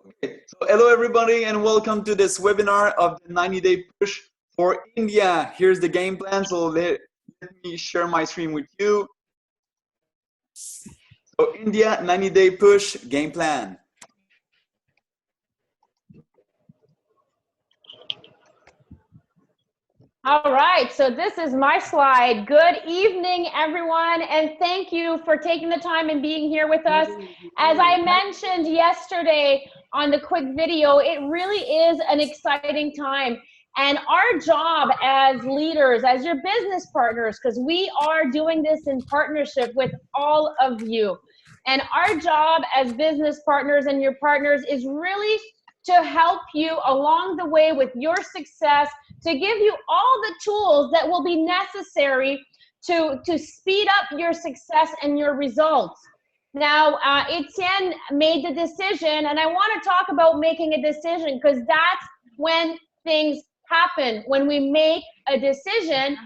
Okay. So hello everybody and welcome to this webinar of the 90-day push for India. Here's the game plan. So let me share my screen with you. So India 90-day push game plan. All right, so this is my slide. Good evening, everyone, and thank you for taking the time and being here with us. As I mentioned yesterday on the quick video, it really is an exciting time. And our job as leaders, as your business partners, because we are doing this in partnership with all of you. And our job as business partners and your partners is really to help you along the way with your success, to give you all the tools that will be necessary to speed up your success and your results. Now, Etienne made the decision, and I want to talk about making a decision because that's when things happen, when we make a decision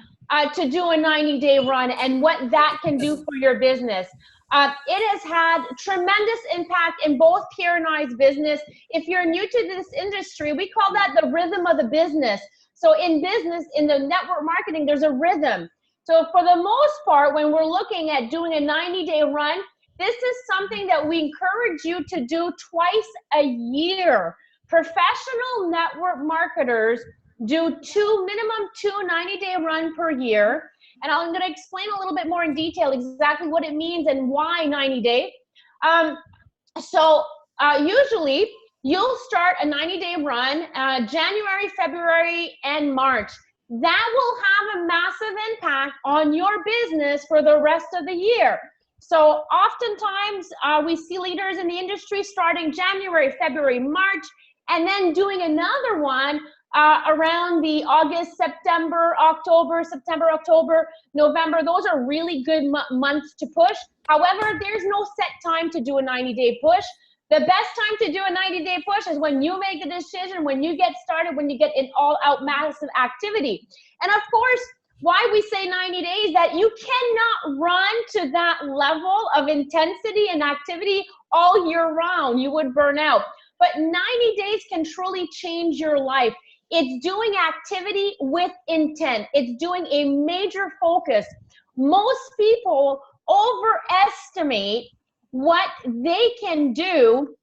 to do a 90-day run and what that can do for your business. It has had tremendous impact in both Pierre and I's business. If you're new to this industry, we call that the rhythm of the business. So in business, in the network marketing, there's a rhythm. So for the most part, when we're looking at doing a 90-day run, this is something that we encourage you to do twice a year. Professional network marketers do minimum two 90-day run per year. And I'm going to explain a little bit more in detail exactly what it means and why 90-day. Usually, you'll start a 90-day run January, February, and March. That will have a massive impact on your business for the rest of the year. So oftentimes, we see leaders in the industry starting January, February, March, and then doing another one around the August, September, October, November. Those are really good months to push. However, there's no set time to do a 90-day push. The best time to do a 90-day push is when you make the decision, when you get started, when you get an all-out massive activity. And of course, why we say 90 days, that you cannot run to that level of intensity and activity all year round. You would burn out. But 90 days can truly change your life. It's doing activity with intent. It's doing a major focus. Most people overestimate what they can do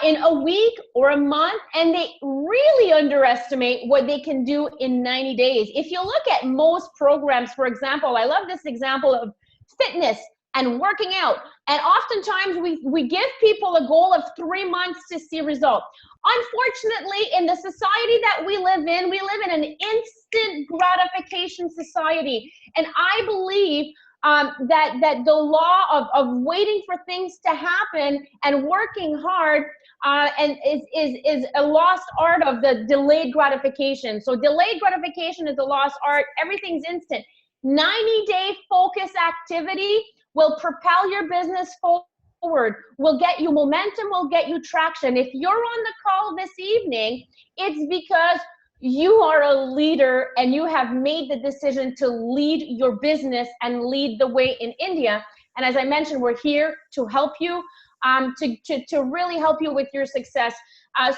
in a week or a month, and they really underestimate what they can do in 90 days. If you look at most programs, for example, I love this example of fitness and working out. And oftentimes we give people a goal of 3 months to see results. Unfortunately, in the society that we live in an instant gratification society. And I believe that the law of waiting for things to happen and working hard and is a lost art of the delayed gratification. So delayed gratification is a lost art. Everything's instant. 90-day focus activity will propel your business forward, will get you momentum, will get you traction. If you're on the call this evening, it's because you are a leader and you have made the decision to lead your business and lead the way in India. And as I mentioned, we're here to help you, to really help you with your success.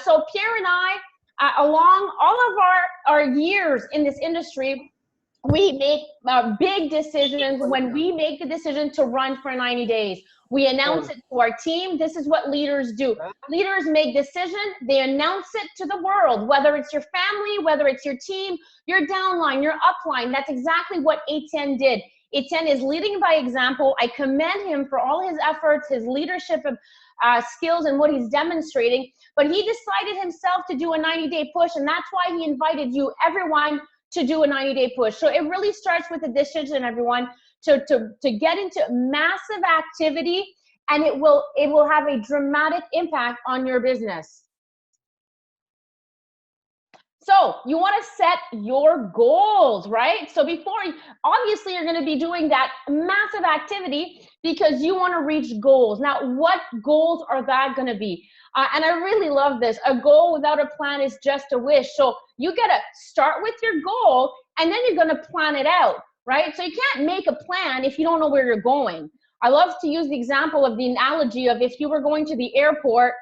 So Pierre and I, along all of our years in this industry, we make big decisions. When we make the decision to run for 90 days, we announce it to our team. This is what leaders do. Leaders make decisions. They announce it to the world, whether it's your family, whether it's your team, your downline, your upline. That's exactly what Etienne did. Etienne is leading by example. I commend him for all his efforts, his leadership skills, and what he's demonstrating. But he decided himself to do a 90-day push, and that's why he invited you, everyone, to do a 90-day push. So it really starts with a decision, everyone, to get into massive activity, and it will have a dramatic impact on your business. So you want to set your goals, right? So obviously you're going to be doing that massive activity because you want to reach goals. Now, what goals are that going to be? And I really love this. A goal without a plan is just a wish. So you got to start with your goal, and then you're going to plan it out, right? So you can't make a plan if you don't know where you're going. I love to use the example of the analogy of if you were going to the airport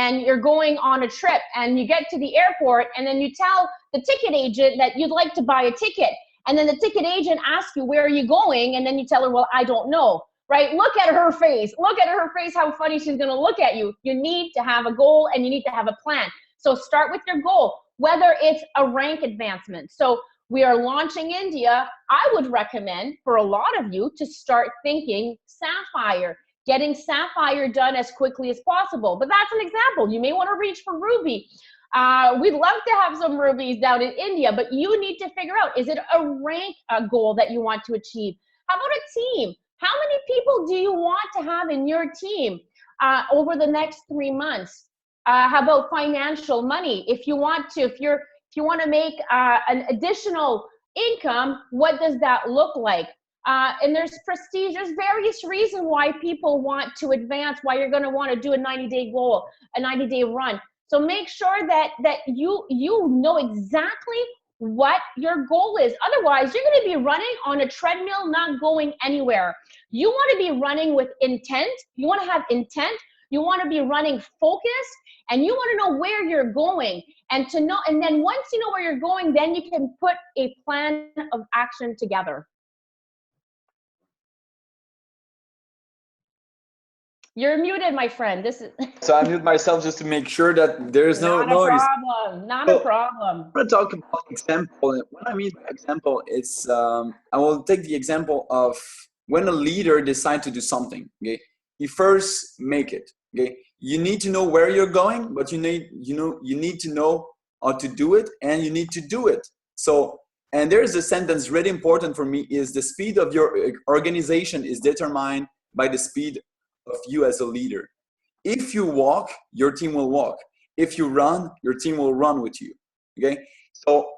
and you're going on a trip and you get to the airport and then you tell the ticket agent that you'd like to buy a ticket. And then the ticket agent asks you, where are you going? And then you tell her, well, I don't know, right? Look at her face. Look at her face, how funny she's going to look at you. You need to have a goal and you need to have a plan. So start with your goal, whether it's a rank advancement. So we are launching India. I would recommend for a lot of you to start thinking Sapphire, getting Sapphire done as quickly as possible. But that's an example. You may want to reach for Ruby. We'd love to have some rubies down in India, but you need to figure out, is it a rank goal that you want to achieve? How about a team? How many people do you want to have in your team over the next 3 months? How about financial money? If you want to make an additional income, what does that look like? And there's prestige. There's various reasons why people want to advance, why you're going to want to do a 90-day goal, a 90-day run. So make sure that you know exactly what your goal is. Otherwise, you're going to be running on a treadmill, not going anywhere. You want to be running with intent. You want to have intent. You want to be running focused, and you want to know where you're going. And then once you know where you're going, then you can put a plan of action together. You're muted, my friend. So I mute myself just to make sure that there's no noise. Not a problem. I'm going to talk about example. When I mean by example, it's I will take the example of when a leader decides to do something. Okay, you first make it. Okay, you need to know where you're going, but you need to know how to do it, and you need to do it. So, and there's a sentence really important for me: is the speed of your organization is determined by the speed of you as a leader. If you walk, your team will walk. If you run, your team will run with you. Okay, so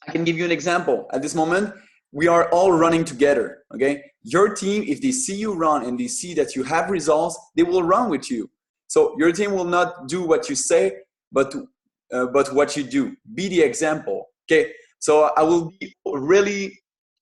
I can give you an example. At this moment, we are all running together. Okay, your team, if they see you run and they see that you have results, they will run with you. So your team will not do what you say, but what you do. Be the example. Okay, so I will be really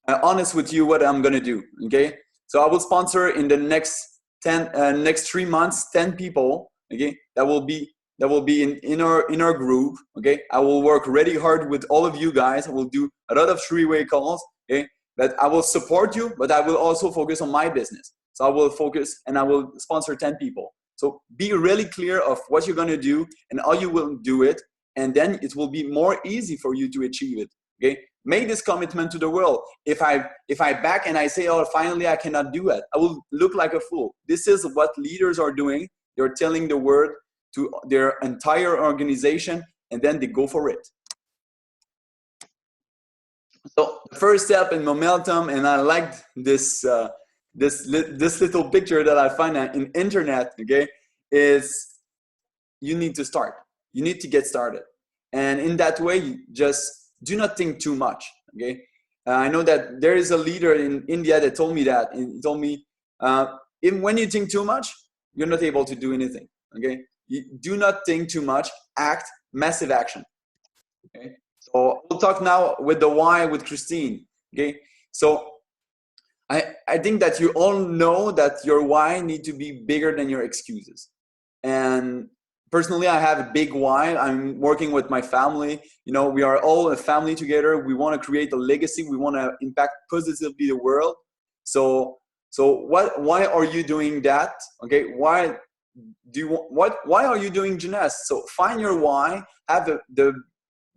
honest with you what I'm gonna do. Okay, so I will sponsor in the next 3 months 10 people. Okay, that will be in our group. Okay, I will work really hard with all of you guys. I will do a lot of three-way calls. Okay, but I will support you, but I will also focus on my business. So I will focus and I will sponsor 10 people. So be really clear of what you're going to do and how you will do it, and then it will be more easy for you to achieve it. Okay, make this commitment to the world. If I back and I say, oh, finally I cannot do it, I will look like a fool. This is what leaders are doing. They're telling the word to their entire organization, and then they go for it. So the first step in momentum, and I liked this little picture that I find in internet. Okay, is you need to start. You need to get started, and in that way, you just do not think too much. Okay, I know that there is a leader in India that told me that, and he told me, when you think too much, you're not able to do anything. Okay, you do not think too much. Act, massive action. Okay, so we'll talk now with the why with Christine. Okay, so I think that you all know that your why need to be bigger than your excuses. And personally, I have a big why. I'm working with my family. You know, we are all a family together. We want to create a legacy. We want to impact positively the world. So why are you doing that? Okay, why are you doing Jeunesse? So find your why. Have the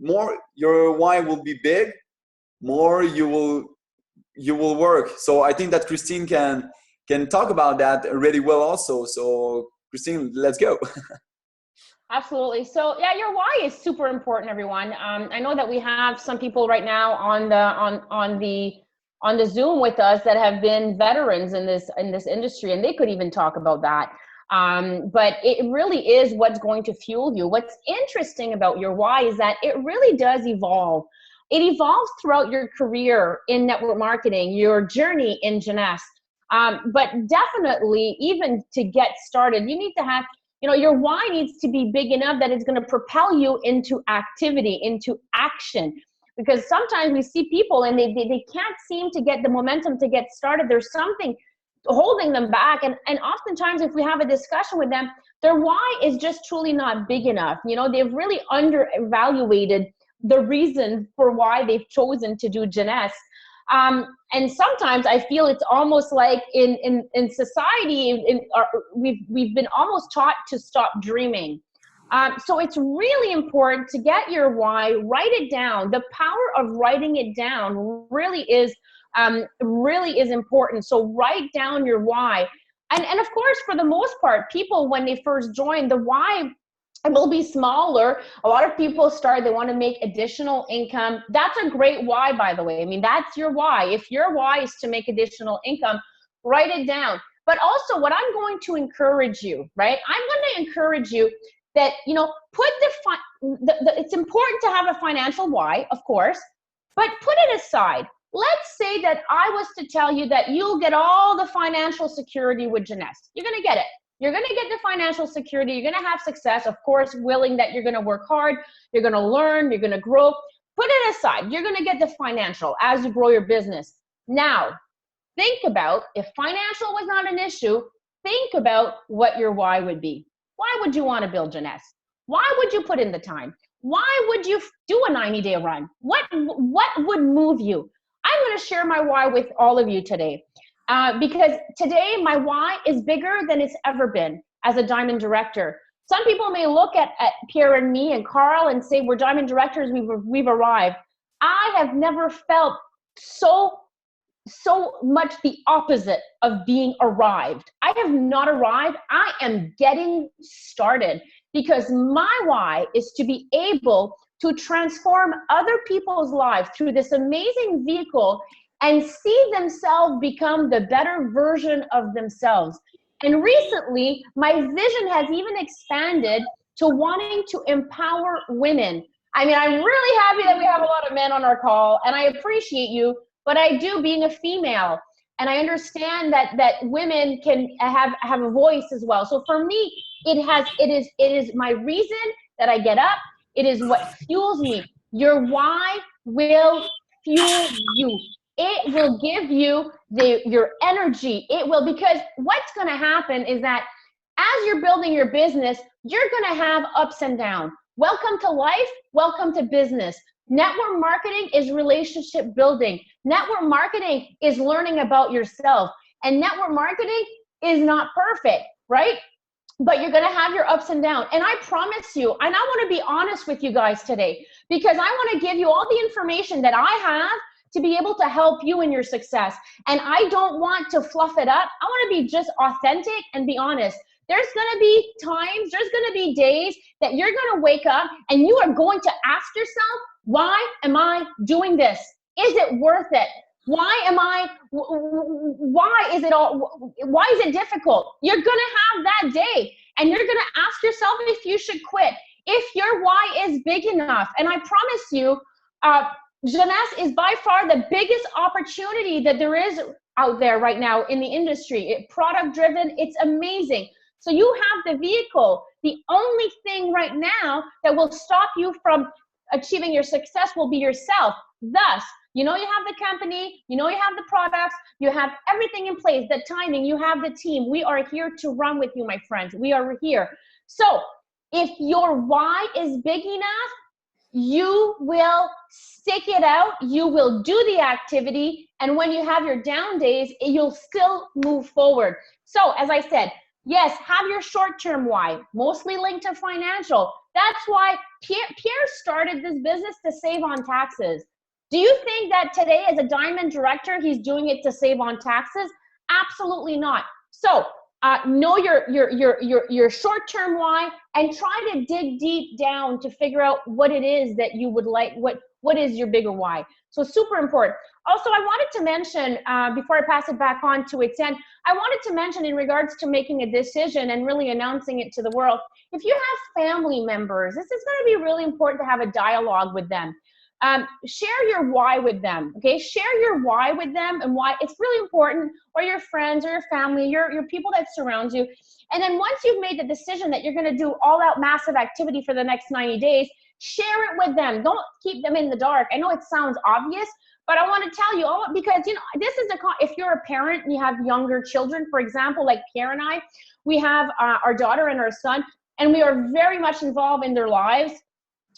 more your why will be big, more you will work. So I think that Christine can talk about that really well also. So Christine, let's go. Absolutely. So yeah, your why is super important, everyone. I know that we have some people right now on the Zoom with us that have been veterans in this industry, and they could even talk about that. But it really is what's going to fuel you. What's interesting about your why is that it really does evolve. It evolves throughout your career in network marketing, your journey in Jeunesse. But definitely, even to get started, you need to have, your why needs to be big enough that it's going to propel you into activity, into action. Because sometimes we see people and they can't seem to get the momentum to get started. There's something holding them back. And oftentimes if we have a discussion with them, their why is just truly not big enough. You know, they've really underevaluated the reason for why they've chosen to do Jeunesse. And sometimes I feel it's almost like in society, we've been almost taught to stop dreaming. So it's really important to get your why, write it down. The power of writing it down really is important. So write down your why. And of course, for the most part, people, when they first join, the why, it will be smaller. A lot of people start, they want to make additional income. That's a great why, by the way. I mean, that's your why. If your why is to make additional income, write it down. But also what I'm going to encourage you, right? I'm going to encourage you that, you know, put it's important to have a financial why, of course, but put it aside. Let's say that I was to tell you that you'll get all the financial security with Jeunesse. You're going to get it. You're going to get the financial security. You're going to have success, of course, willing that you're going to work hard. You're going to learn. You're going to grow. Put it aside. You're going to get the financial as you grow your business. Now, think about, if financial was not an issue, think about what your why would be. Why would you want to build Jeunesse? Why would you put in the time? Why would you do a 90-day run? What would move you? I'm going to share my why with all of you today. Because today my why is bigger than it's ever been as a Diamond Director. Some people may look at Pierre and me and Carl and say, we're Diamond Directors, we've arrived. I have never felt so much the opposite of being arrived. I have not arrived. I am getting started, because my why is to be able to transform other people's lives through this amazing vehicle and see themselves become the better version of themselves. And recently, my vision has even expanded to wanting to empower women. I mean, I'm really happy that we have a lot of men on our call, and I appreciate you, but I do, being a female, and I understand that women can have a voice as well. So for me, it is my reason that I get up. It is what fuels me. Your why will fuel you. It will give you your energy. It will, because what's going to happen is that as you're building your business, you're going to have ups and downs. Welcome to life. Welcome to business. Network marketing is relationship building. Network marketing is learning about yourself. And network marketing is not perfect, right? But you're going to have your ups and downs. And I promise you, and I want to be honest with you guys today, because I want to give you all the information that I have to be able to help you in your success. And I don't want to fluff it up. I want to be just authentic and be honest. There's going to be times, there's going to be days that you're going to wake up and you are going to ask yourself, why am I doing this? Is it worth it? Why is it difficult? You're going to have that day, and you're going to ask yourself if you should quit, if your why is big enough. And I promise you, Jeunesse is by far the biggest opportunity that there is out there right now in the industry. Product driven, it's amazing. So you have the vehicle. The only thing right now that will stop you from achieving your success will be yourself. Thus, you know, you have the company, you know, you have the products, you have everything in place, the timing, you have the team. We are here to run with you, my friends. We are here. So if your why is big enough, you will stick it out, you will do the activity, and when you have your down days, you'll still move forward. So as I said, yes, have your short-term why, mostly linked to financial. That's why Pierre started this business to save on taxes. Do you think that today as a Diamond Director, he's doing it to save on taxes? Absolutely not. So know your short-term why, and try to dig deep down to figure out what it is that you would like, what is your bigger why. So super important. Also, I wanted to mention, before I pass it back on to Etienne, I wanted to mention in regards to making a decision and really announcing it to the world, if you have family members, this is going to be really important to have a dialogue with them. Share your why with them, okay? Share your why with them and why it's really important, or your friends or your family, your people that surround you. And then once you've made the decision that you're gonna do all out massive activity for the next 90 days, share it with them. Don't keep them in the dark. I know it sounds obvious, But I want to tell you all, because, you know, this is if you're a parent and you have younger children, for example, like Pierre and I, we have our daughter and our son, and we are very much involved in their lives.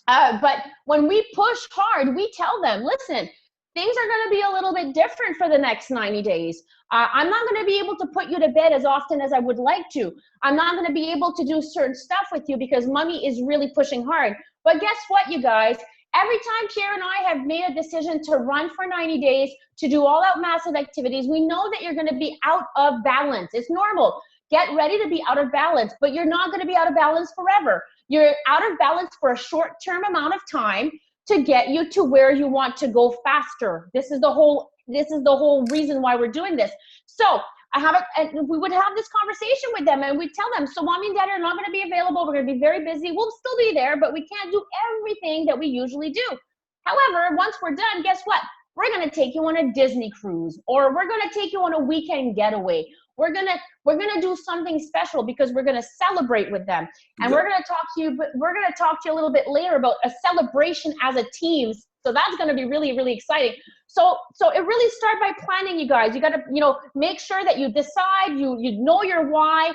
But when we push hard, we tell them, listen, things are going to be a little bit different for the next 90 days. I'm not going to be able to put you to bed as often as I would like to. I'm not going to be able to do certain stuff with you because mommy is really pushing hard. But guess what, you guys? Every time Pierre and I have made a decision to run for 90 days, to do all out massive activities, we know that you're going to be out of balance. It's normal. Get ready to be out of balance, but you're not going to be out of balance forever. You're out of balance for a short-term amount of time to get you to where you want to go faster. This is the whole reason why we're doing this. So and we would have this conversation with them, and we'd tell them, so mommy and dad are not going to be available. We're going to be very busy. We'll still be there, but we can't do everything that we usually do. However, once we're done, guess what? We're going to take you on a Disney cruise, or we're going to take you on a weekend getaway. We're gonna do something special because we're gonna celebrate with them, and we're gonna talk to you. But we're gonna talk to you a little bit later about a celebration as a team. So that's gonna be really, really exciting. So it really starts by planning, you guys. You gotta, you know, make sure that you decide, you know your why,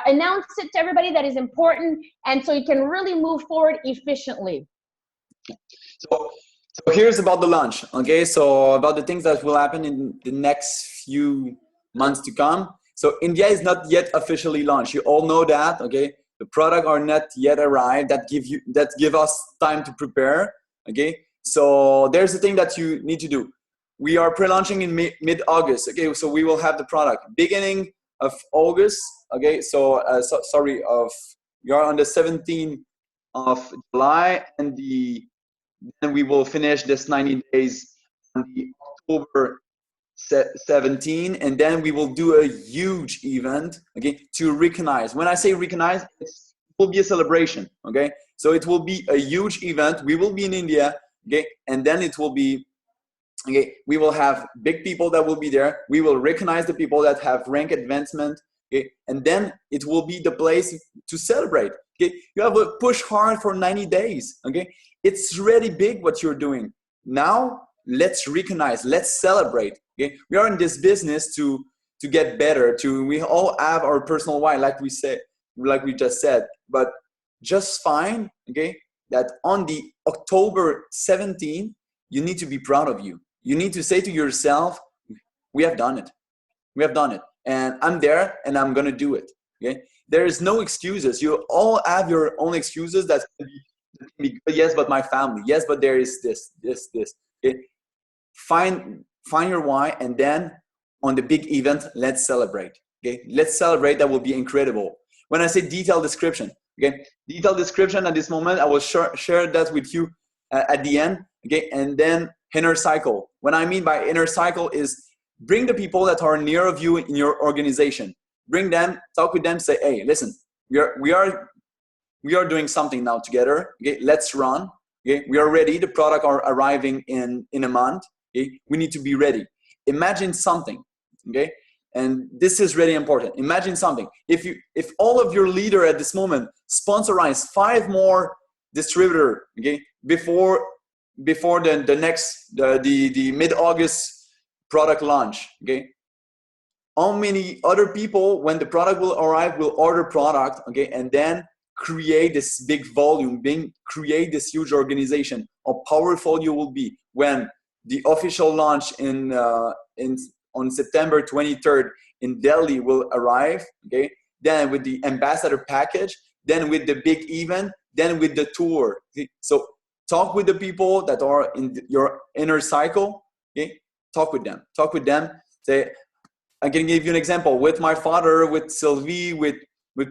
announce it to everybody that is important, and so you can really move forward efficiently. So here's about the launch. Okay, so about the things that will happen in the next few months to come. So India is not yet officially launched. You all know that, okay? The product are not yet arrived. That give us time to prepare, okay? So there's the thing that you need to do. We are pre-launching in mid-August, okay? So we will have the product beginning of August, okay? So, we are on the 17th of July, and then we will finish this 90 days on the October 17, and then we will do a huge event, okay, to recognize. When I say recognize, it will be a celebration, okay? So it will be a huge event. We will be in India, okay, and then it will be, okay, we will have big people that will be there. We will recognize the people that have rank advancement, okay, and then it will be the place to celebrate, okay? You have to push hard for 90 days, okay? It's really big what you're doing. Now, let's recognize, let's celebrate. Okay, we are in this business to get better. We all have our personal why, like we just said. But just find, okay, that on the October 17th, you need to be proud of you. You need to say to yourself, "We have done it. We have done it, and I'm there, and I'm gonna do it." Okay, there is no excuses. You all have your own excuses. That can be yes, but my family. Yes, but there is this. Okay. Find your why, and then on the big event, let's celebrate. Okay, let's celebrate. That will be incredible. When I say detailed description, okay, detailed description at this moment, I will share that with you at the end. Okay, and then inner cycle. What I mean by inner cycle is bring the people that are near of you in your organization. Bring them, talk with them, say, hey, listen, we are doing something now together. Okay, let's run. Okay, we are ready. The product are arriving in a month. Okay, we need to be ready. Imagine something, okay? And this is really important. Imagine something. If all of your leader at this moment sponsorize 5 more distributor, okay, before the mid-August product launch, okay? How many other people, when the product will arrive, will order product, okay, and then create this big volume, create this huge organization? How powerful you will be when the official launch on September 23rd in Delhi will arrive, okay? Then with the ambassador package, then with the big event, then with the tour. Okay? So talk with the people that are in your inner cycle, okay? Talk with them. Say, I can give you an example. With my father, with Sylvie, with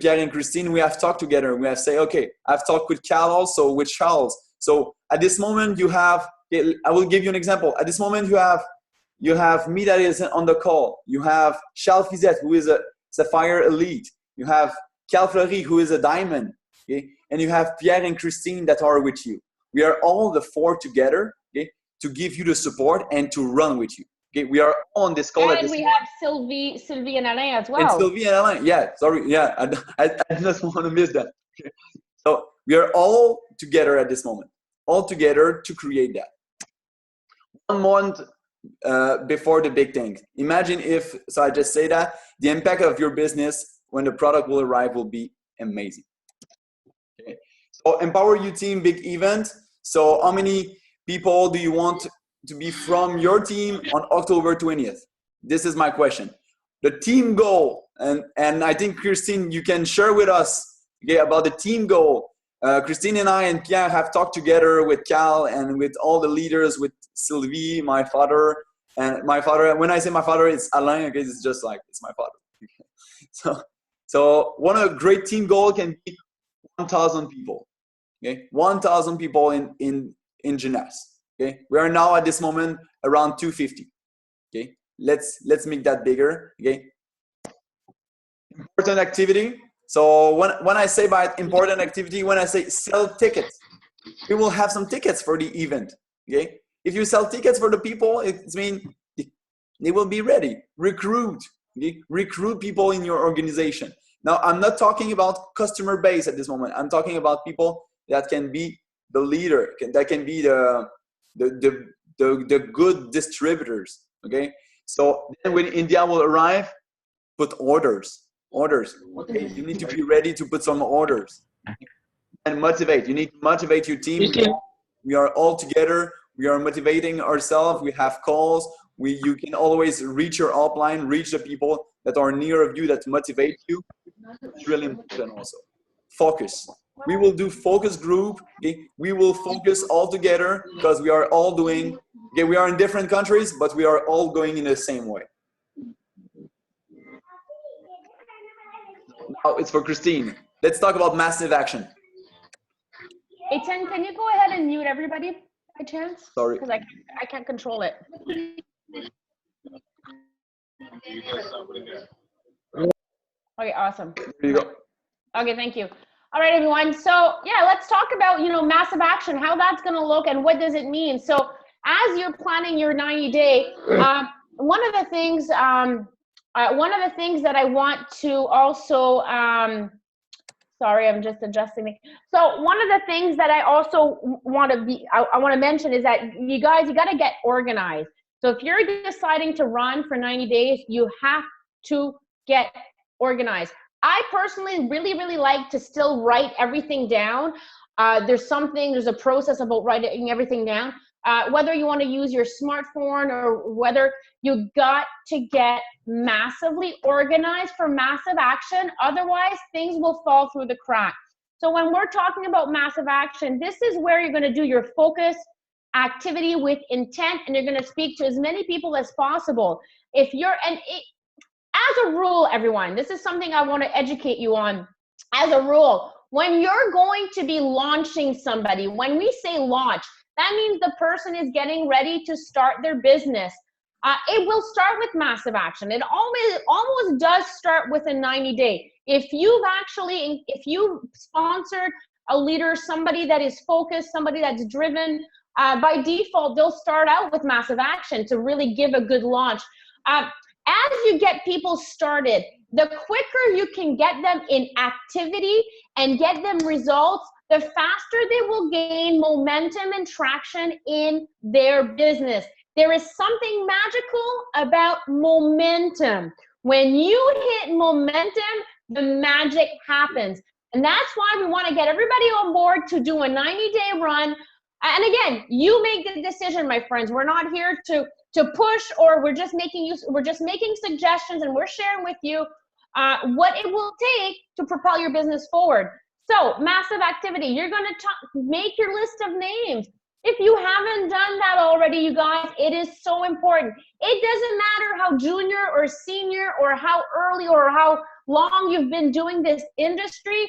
Pierre and Christine, we have talked together. We have say, okay, I've talked with Cal also, with Charles. So at this moment you have, I will give you an example. At this moment you have me that is on the call. You have Charles Fizette, who is a Sapphire Elite. You have Cal Fleury, who is a Diamond. Okay? And you have Pierre and Christine that are with you. We are all the 4 together, okay, to give you the support and to run with you. Okay, we are on this call. And we have Sylvie and Alain as well. And Sylvie and Alain, yeah, sorry, yeah, I just want to miss that. Okay. So we are all together at this moment, all together to create that. 1 month before the big thing. Imagine if, so I just say that, the impact of your business when the product will arrive will be amazing. Okay. So Empower You Team big event. So how many people do you want to be from your team on October 20th? This is my question. The team goal, and I think Christine, you can share with us, okay, about the team goal. Christine and I and Pierre have talked together with Cal and with all the leaders, with Sylvie, my father, and my father. When I say my father, it's Alain, okay, it's just like, it's my father. So one of the great team goal can be 1,000 people, okay? 1,000 people in Jeunesse, okay? We are now at this moment around 250, okay? Let's make that bigger, okay? Important activity. So when I say by important activity, when I say sell tickets, we will have some tickets for the event, okay? If you sell tickets for the people, it means they will be ready. Recruit, okay? Recruit people in your organization. Now, I'm not talking about customer base at this moment. I'm talking about people that can be the leader, that can be the good distributors, okay? So then when India will arrive, put orders. Okay, you need to be ready to put some orders and motivate. You need to motivate your team. We are all together. We are motivating ourselves. We have calls. You can always reach your upline, reach the people that are near of you that motivate you. It's really important also. Focus. We will do focus group. Okay? We will focus all together because we are all doing, okay, we are in different countries, but we are all going in the same way. Now it's for Christine. Let's talk about massive action. Etienne, can you go ahead and mute everybody by chance? Sorry. Because I can't control it. Okay, awesome. Here you go. Okay, thank you. All right, everyone. So yeah, let's talk about, massive action, how that's going to look and what does it mean. So as you're planning your 90-day, one of the things that I want to also, sorry, I'm just adjusting it. So one of the things that I also want to mention is that you got to get organized. So if you're deciding to run for 90 days, you have to get organized. I personally really like to still write everything down. There's a process about writing everything down. Whether you want to use your smartphone or whether you got to get massively organized for massive action. Otherwise, things will fall through the cracks. So when we're talking about massive action, this is where you're going to do your focus activity with intent, and you're going to speak to as many people as possible. As a rule, everyone, this is something I want to educate you on. As a rule, when you're going to be launching somebody, when we say launch, that means the person is getting ready to start their business. It will start with massive action. It almost does start with a 90-day. If you've sponsored a leader, somebody that is focused, somebody that's driven, by default, they'll start out with massive action to really give a good launch. As you get people started, the quicker you can get them in activity and get them results, the faster they will gain momentum and traction in their business. There is something magical about momentum. When you hit momentum, the magic happens. And that's why we want to get everybody on board to do a 90-day run. And again, you make the decision, my friends. We're not here to push, or we're just making suggestions, and we're sharing with you what it will take to propel your business forward. So massive activity, you're going to make your list of names. If you haven't done that already, you guys, it is so important. It doesn't matter how junior or senior or how early or how long you've been doing this industry.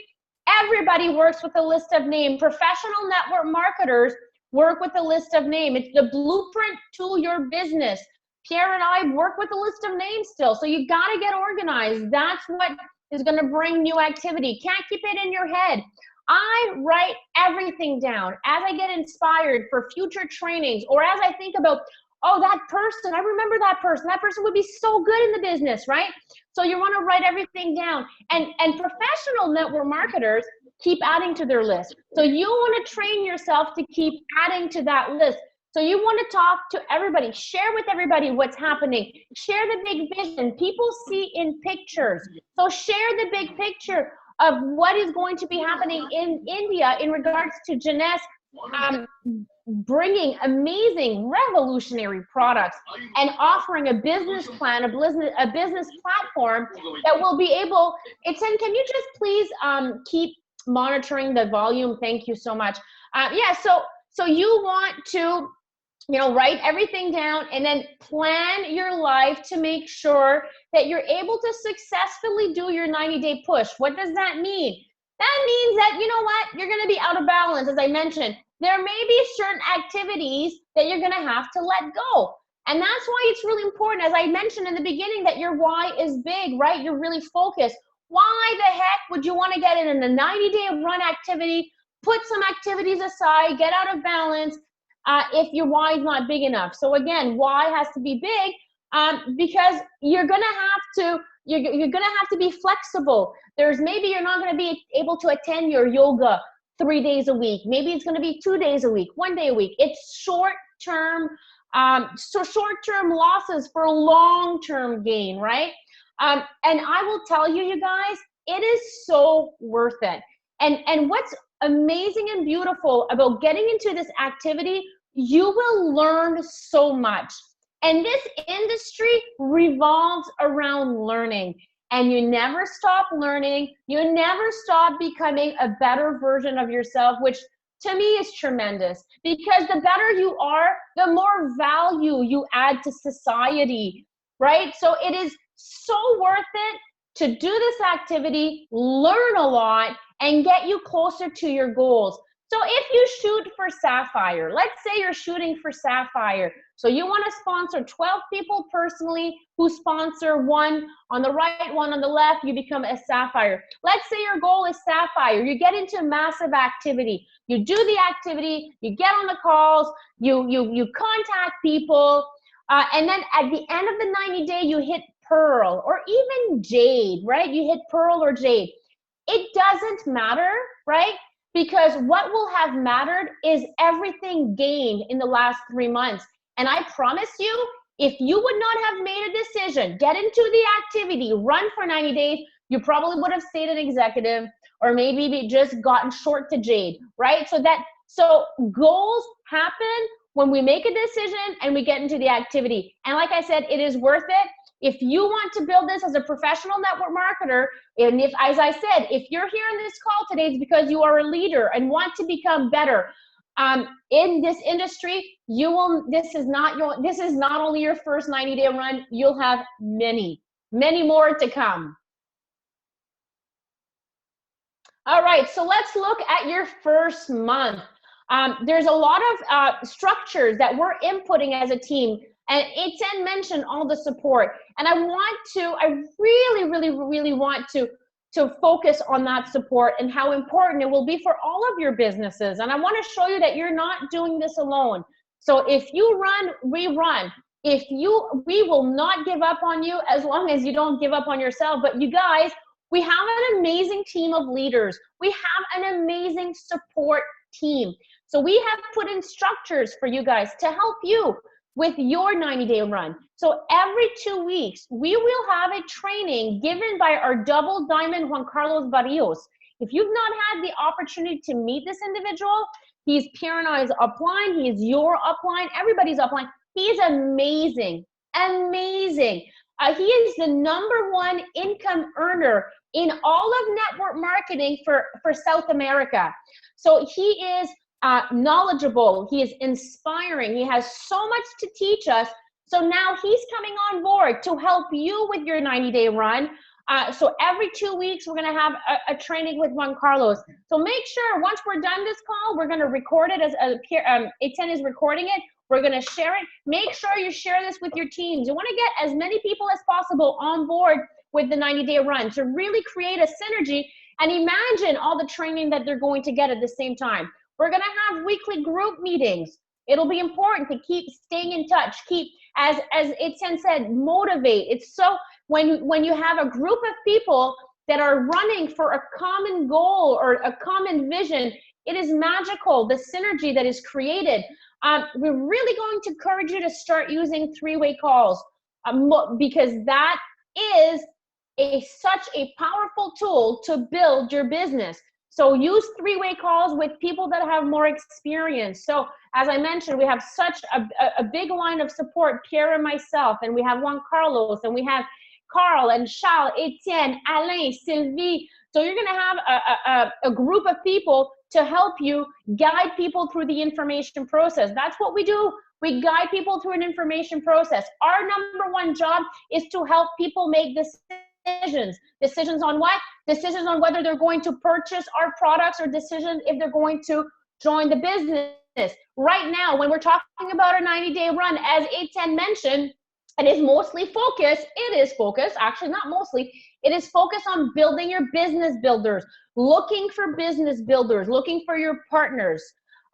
Everybody works with a list of names. Professional network marketers work with a list of names. It's the blueprint to your business. Pierre and I work with a list of names still. So you got to get organized. That's what is going to bring new activity. Can't keep it in your head. I write everything down as I get inspired for future trainings, or as I think about, oh, that person, I remember that person. That person would be so good in the business, right? So you want to write everything down. And professional network marketers keep adding to their list. So you want to train yourself to keep adding to that list. So you want to talk to everybody, share with everybody what's happening, share the big vision. People see in pictures. So share the big picture of what is going to be happening in India in regards to Jeunesse bringing amazing revolutionary products and offering a business plan, a business platform that will be able, Etienne, can you just please keep monitoring the volume? Thank you so much. Yeah, so you want to, you know, write everything down and then plan your life to make sure that you're able to successfully do your 90-day push. What does that mean? That means that, you know what, you're going to be out of balance, as I mentioned. There may be certain activities that you're going to have to let go. And that's why it's really important, as I mentioned in the beginning, that your why is big, right? You're really focused. Why the heck would you want to get in a 90-day run activity, put some activities aside, get out of balance, if your why is not big enough? So again, why has to be big because you're going to have to, you're going to have to be flexible. Maybe you're not going to be able to attend your yoga 3 days a week. Maybe it's going to be 2 days a week, 1 day a week. It's short-term, so short-term losses for long-term gain, right? And I will tell you, you guys, it is so worth it. And what's amazing and beautiful about getting into this activity, you will learn so much. And this industry revolves around learning. And you never stop learning. You never stop becoming a better version of yourself, which to me is tremendous. Because the better you are, the more value you add to society, right? So it is so worth it to do this activity, learn a lot, and get you closer to your goals. So if you shoot for Sapphire, let's say you're shooting for Sapphire. So you want to sponsor 12 people personally who sponsor one on the right, one on the left, you become a Sapphire. Let's say your goal is Sapphire. You get into massive activity. You do the activity, you get on the calls, you contact people, and then at the end of the 90-day, you hit Pearl or even Jade, right? You hit Pearl or Jade. It doesn't matter, right? Because what will have mattered is everything gained in the last 3 months. And I promise you, if you would not have made a decision, get into the activity, run for 90 days, you probably would have stayed an executive or maybe just gotten short to Jade, right? So goals happen when we make a decision and we get into the activity. And like I said, it is worth it. If you want to build this as a professional network marketer, and if, as I said, if you're here in this call today, it's because you are a leader and want to become better in this industry. This is not only your first 90-day run. You'll have many more to come. All right, so let's look at your first month. There's a lot of structures that we're inputting as a team. And Etienne mentioned all the support. And I really want to focus on that support and how important it will be for all of your businesses. And I want to show you that you're not doing this alone. So if you run, we run. We will not give up on you as long as you don't give up on yourself. But you guys, we have an amazing team of leaders. We have an amazing support team. So we have put in structures for you guys to help you with your 90-day run. So every 2 weeks, we will have a training given by our double diamond Juan Carlos Barrios. If you've not had the opportunity to meet this individual, he's Pierre and I's upline, he is your upline, everybody's upline. He's amazing, amazing. He is the #1 income earner in all of network marketing for South America. So he is knowledgeable, he is inspiring, he has so much to teach us. So now he's coming on board to help you with your 90-day run. So every 2 weeks, we're gonna have a training with Juan Carlos. So make sure once we're done this call, we're gonna record it as Etienne is recording it. We're gonna share it. Make sure you share this with your teams. You wanna get as many people as possible on board with the 90-day run to really create a synergy and imagine all the training that they're going to get at the same time. We're going to have weekly group meetings. It'll be important to keep staying in touch, keep, as Etienne said, motivate. It's so, when you have a group of people that are running for a common goal or a common vision, It is magical, the synergy that is created. We're really going to encourage you to start using three-way calls because that is such a powerful tool to build your business. So use three-way calls with people that have more experience. So as I mentioned, we have such a big line of support, Pierre and myself, and we have Juan Carlos, and we have Carl and Charles, Etienne, Alain, Sylvie. So you're gonna have a group of people to help you guide people through the information process. That's what we do. We guide people through an information process. Our number one job is to help people make decisions. Decisions on what? Decisions on whether they're going to purchase our products, or decisions if they're going to join the business. Right now, when we're talking about a 90-day run, as Etienne mentioned, it is mostly focused. It is focused, actually not mostly. It is focused on building your business builders, looking for business builders, looking for your partners.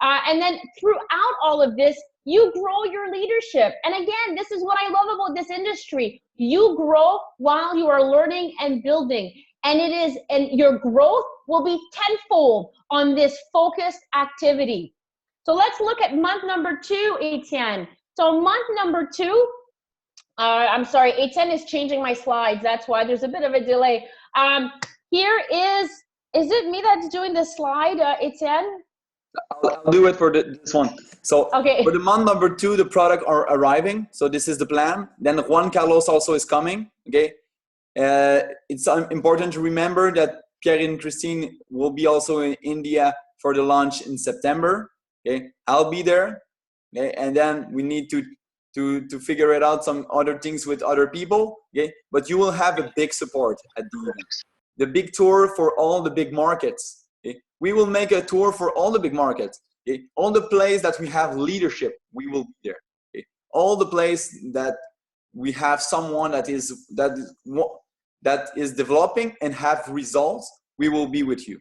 And then throughout all of this, you grow your leadership. And again, this is what I love about this industry. You grow while you are learning and building. And your growth will be tenfold on this focused activity. So let's look at month number 2, Etienne. So month number 2, I'm sorry, Etienne is changing my slides. That's why there's a bit of a delay. Here is it me that's doing the slide, Etienne? I'll do it for this one. So okay. For the month number 2, the product are arriving. So this is the plan. Then Juan Carlos also is coming. Okay. It's important to remember that Pierre and Christine will be also in India for the launch in September. Okay. I'll be there. Okay. And then we need to figure it out, some other things with other people. Okay. But you will have a big support at the event. The big tour for all the big markets. Okay. We will make a tour for all the big markets. Okay. All the places that we have leadership, we will be there. Okay. All the places that we have someone that is developing and have results, we will be with you.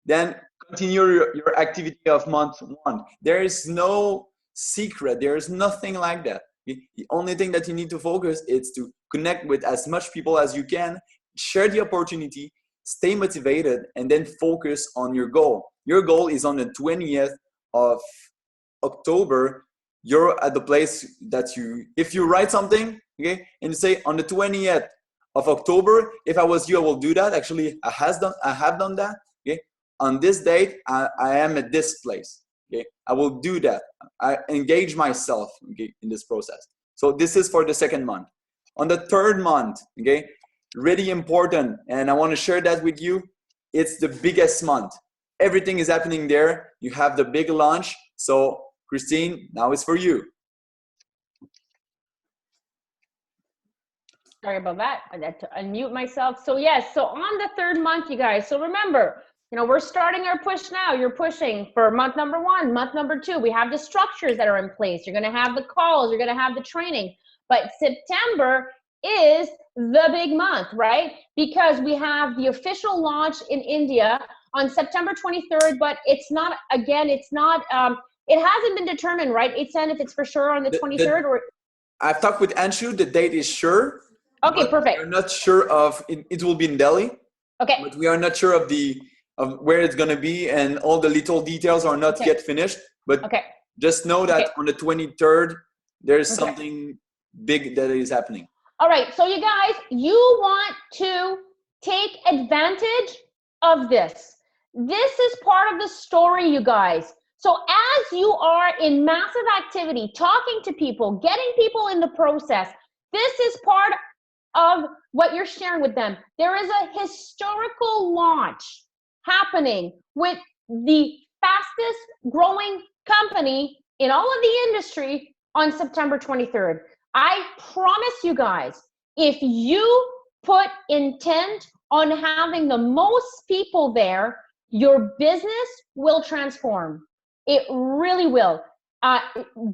Then continue your activity of month 1. There is no secret. There is nothing like that. Okay. The only thing that you need to focus is to connect with as much people as you can, share the opportunity, stay motivated, and then focus on your goal. Your goal is on the 20th of October. You're at the place that if you write something, okay, and you say on the 20th of October, if I was you, I will do that. Actually, I have done that. Okay, on this date, I am at this place. Okay, I will do that. I engage myself, okay, in this process. So this is for the 2nd month. On the 3rd month, okay, really important, and I want to share that with you. It's the biggest month. Everything is happening there. You have the big launch. So Christine, now it's for you. Sorry about that. I had to unmute myself. So yes, so on the 3rd month, you guys, so remember, we're starting our push now. You're pushing for month number 1, month number 2. We have the structures that are in place. You're going to have the calls. You're going to have the training. But September is the big month, right? Because we have the official launch in India on September 23rd, but it's not, again, it hasn't been determined, right? Etienne, if it's for sure on the 23rd or? I've talked with Anshu, the date is sure. Okay, perfect. We're not sure of, it will be in Delhi. Okay. But we are not sure of where it's going to be, and all the little details are not yet finished. But just know that on the 23rd, there's something big that is happening. All right, so you guys, you want to take advantage of this. This is part of the story, you guys. So as you are in massive activity, talking to people, getting people in the process, this is part of what you're sharing with them. There is a historical launch happening with the fastest growing company in all of the industry on September 23rd. I promise you guys, if you put intent on having the most people there, your business will transform. It really will.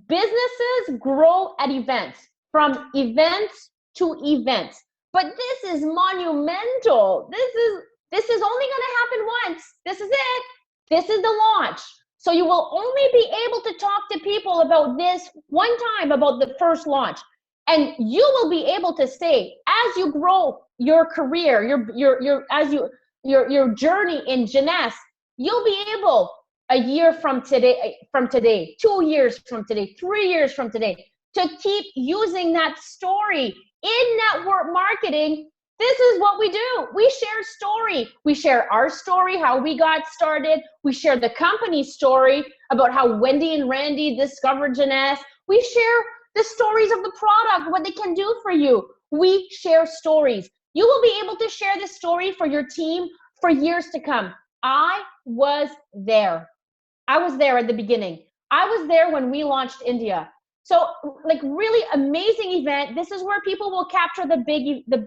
Businesses grow at events, from events to events. But this is monumental. This is only going to happen once. This is it. This is the launch. So you will only be able to talk to people about this one time, about the first launch. And you will be able to say, as you grow your career, your journey in Jeunesse, you'll be able, a year from today, 2 years from today, 3 years from today, to keep using that story in network marketing. This is what we do. We share story. We share our story, how we got started. We share the company story about how Wendy and Randy discovered Jeunesse. We share the stories of the product, what they can do for you. We share stories. You will be able to share this story for your team for years to come. I was there. I was there at the beginning. I was there when we launched India. So like really amazing event. This is where people will capture the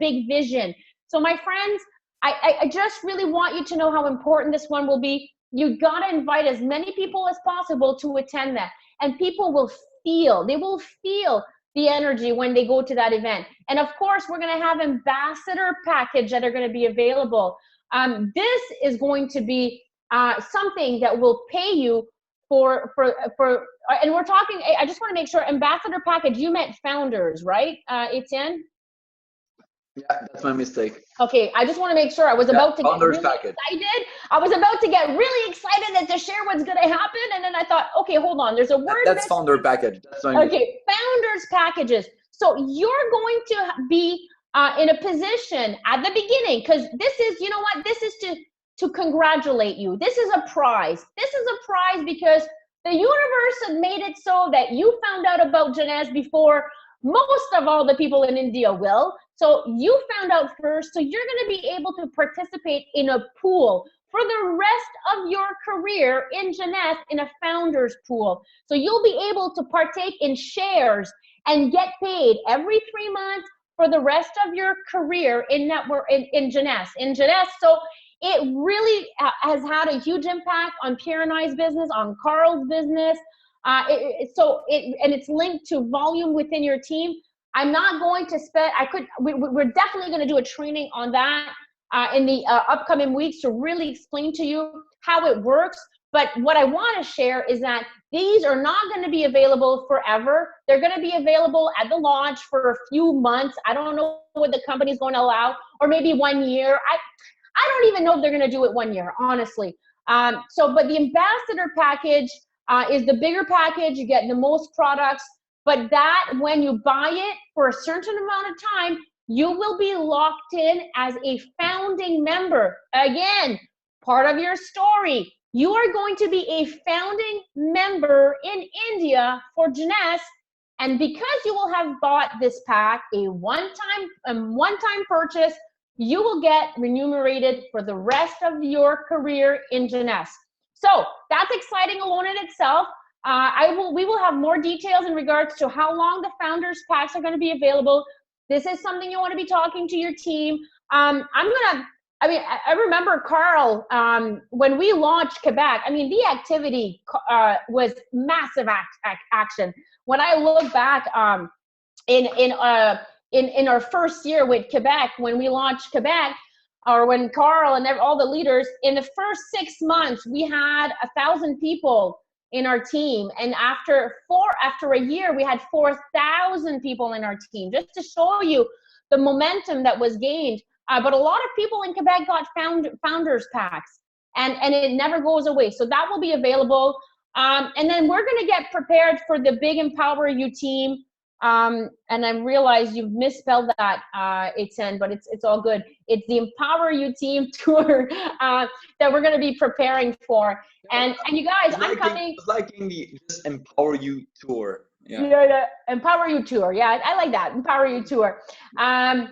big vision. So my friends, I just really want you to know how important this one will be. You gotta invite as many people as possible to attend that. And people will feel the energy when they go to that event. And of course, we're gonna have ambassador package that are gonna be available. This is going to be something that will pay you for and we're talking, I just want to make sure, ambassador package, you meant founders, right, Etienne? Yeah, that's my mistake. Okay, I just want to make sure. I was about to get really package. excited. I was about to get really excited that to share what's going to happen, and then I thought, okay, hold on, there's a word. That's founder package. That's my okay, founders packages. So you're going to be in a position at the beginning, because this is, you know what, this is to congratulate you. This is a prize. This is a prize because the universe had made it so that you found out about Jeunesse before most of all the people in India will. So you found out first, so you're going to be able to participate in a pool for the rest of your career in Jeunesse, in a founders pool. So you'll be able to partake in shares and get paid every 3 months for the rest of your career in network in Jeunesse. So it really has had a huge impact on Pierre and I's business, on Carl's business. And it's linked to volume within your team. I'm not going to spend, we're definitely going to do a training on that in the upcoming weeks to really explain to you how it works. But what I want to share is that these are not going to be available forever. They're going to be available at the launch for a few months. I don't know what the company's going to allow, or maybe 1 year. I don't even know if they're going to do it 1 year, honestly. But the ambassador package is the bigger package. You get the most products, but that when you buy it for a certain amount of time, you will be locked in as a founding member. Again, part of your story. You are going to be a founding member in India for Jeunesse. And because you will have bought this pack, a one-time purchase, you will get remunerated for the rest of your career in Jeunesse. So that's exciting alone in itself. We will have more details in regards to how long the founders packs are going to be available. This is something you want to be talking to your team. I remember Carl, when we launched Quebec, the activity was massive action. When I look back in our first year with Quebec, when we launched Quebec, or when Carl and all the leaders, in the first 6 months, we had 1,000 people in our team. And after a year, we had 4,000 people in our team, just to show you the momentum that was gained. But a lot of people in Quebec got founders packs, and it never goes away. So that will be available. And then we're going to get prepared for the big Empower You team. And I realize you've misspelled that, Etienne, but it's all good. It's the Empower You team tour that we're going to be preparing for. And you guys, I'm coming. It's like in the just Empower You tour. Yeah, the Empower You tour. Yeah, I like that. Empower You tour. Yeah,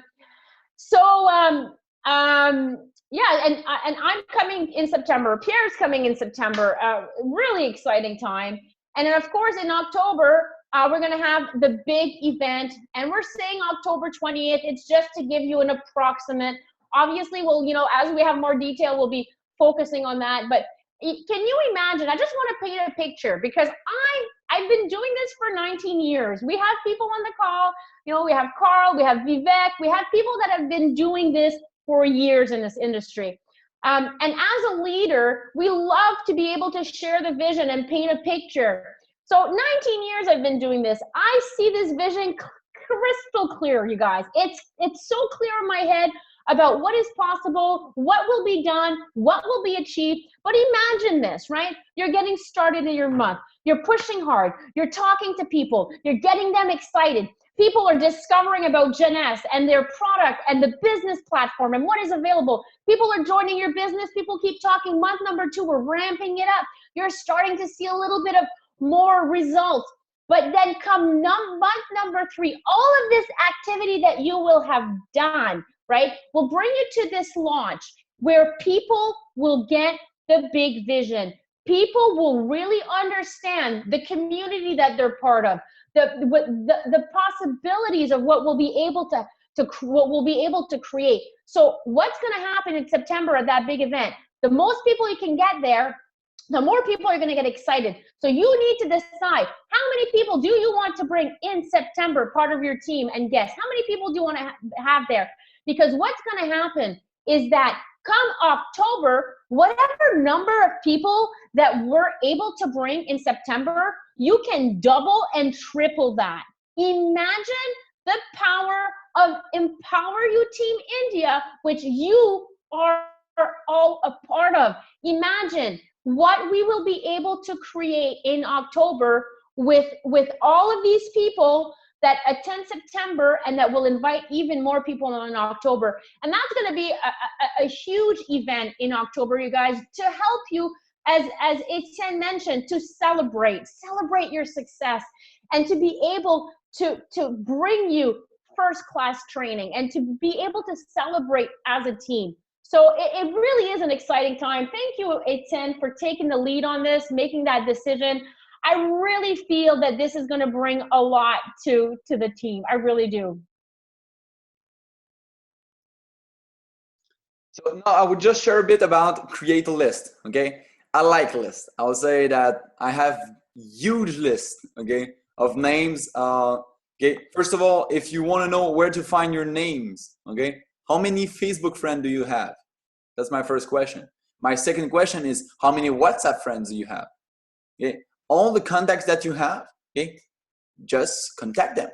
and I'm coming in September. Pierre's coming in September. Really exciting time. And then, of course, in October, we're going to have the big event. And we're saying October 20th. It's just to give you an approximate. Obviously, as we have more detail, we'll be focusing on that. But can you imagine? I just want to paint a picture, because I've been doing this for 19 years. We have people on the call. We have Carl, we have Vivek, we have people that have been doing this for years in this industry. And as a leader, we love to be able to share the vision and paint a picture. So 19 years I've been doing this. I see this vision crystal clear, you guys. It's so clear in my head. about what is possible, what will be done, what will be achieved. But imagine this, right? You're getting started in your month. You're pushing hard. You're talking to people. You're getting them excited. People are discovering about Jeunesse and their product and the business platform and what is available. People are joining your business. People keep talking. Month number 2, we're ramping it up. You're starting to see a little bit of more results. But then come month number 3, all of this activity that you will have done, right, will bring you to this launch where people will get the big vision. People will really understand the community that they're part of, the possibilities of what we'll be able to create. So what's going to happen in September at that big event? The most people you can get there, the more people are going to get excited. So you need to decide, how many people do you want to bring in September, part of your team and guests? How many people do you want to have there? Because what's going to happen is that come October, whatever number of people that we're able to bring in September, you can double and triple that. Imagine the power of Empower You Team India, which you are all a part of. Imagine what we will be able to create in October with all of these people that attend September and that will invite even more people in October. And that's going to be a huge event in October, you guys, to help you, as Etienne mentioned, to celebrate your success and to be able to bring you first-class training and to be able to celebrate as a team. So it really is an exciting time. Thank you, Etienne, for taking the lead on this, making that decision. I really feel that this is going to bring a lot to the team. I really do. So now I would just share a bit about create a list. Okay, I like lists. I'll say that I have huge list. Okay, of names. Okay, first of all, if you want to know where to find your names, okay, how many Facebook friends do you have? That's my first question. My second question is, how many WhatsApp friends do you have? Okay, all the contacts that you have, okay, just contact them.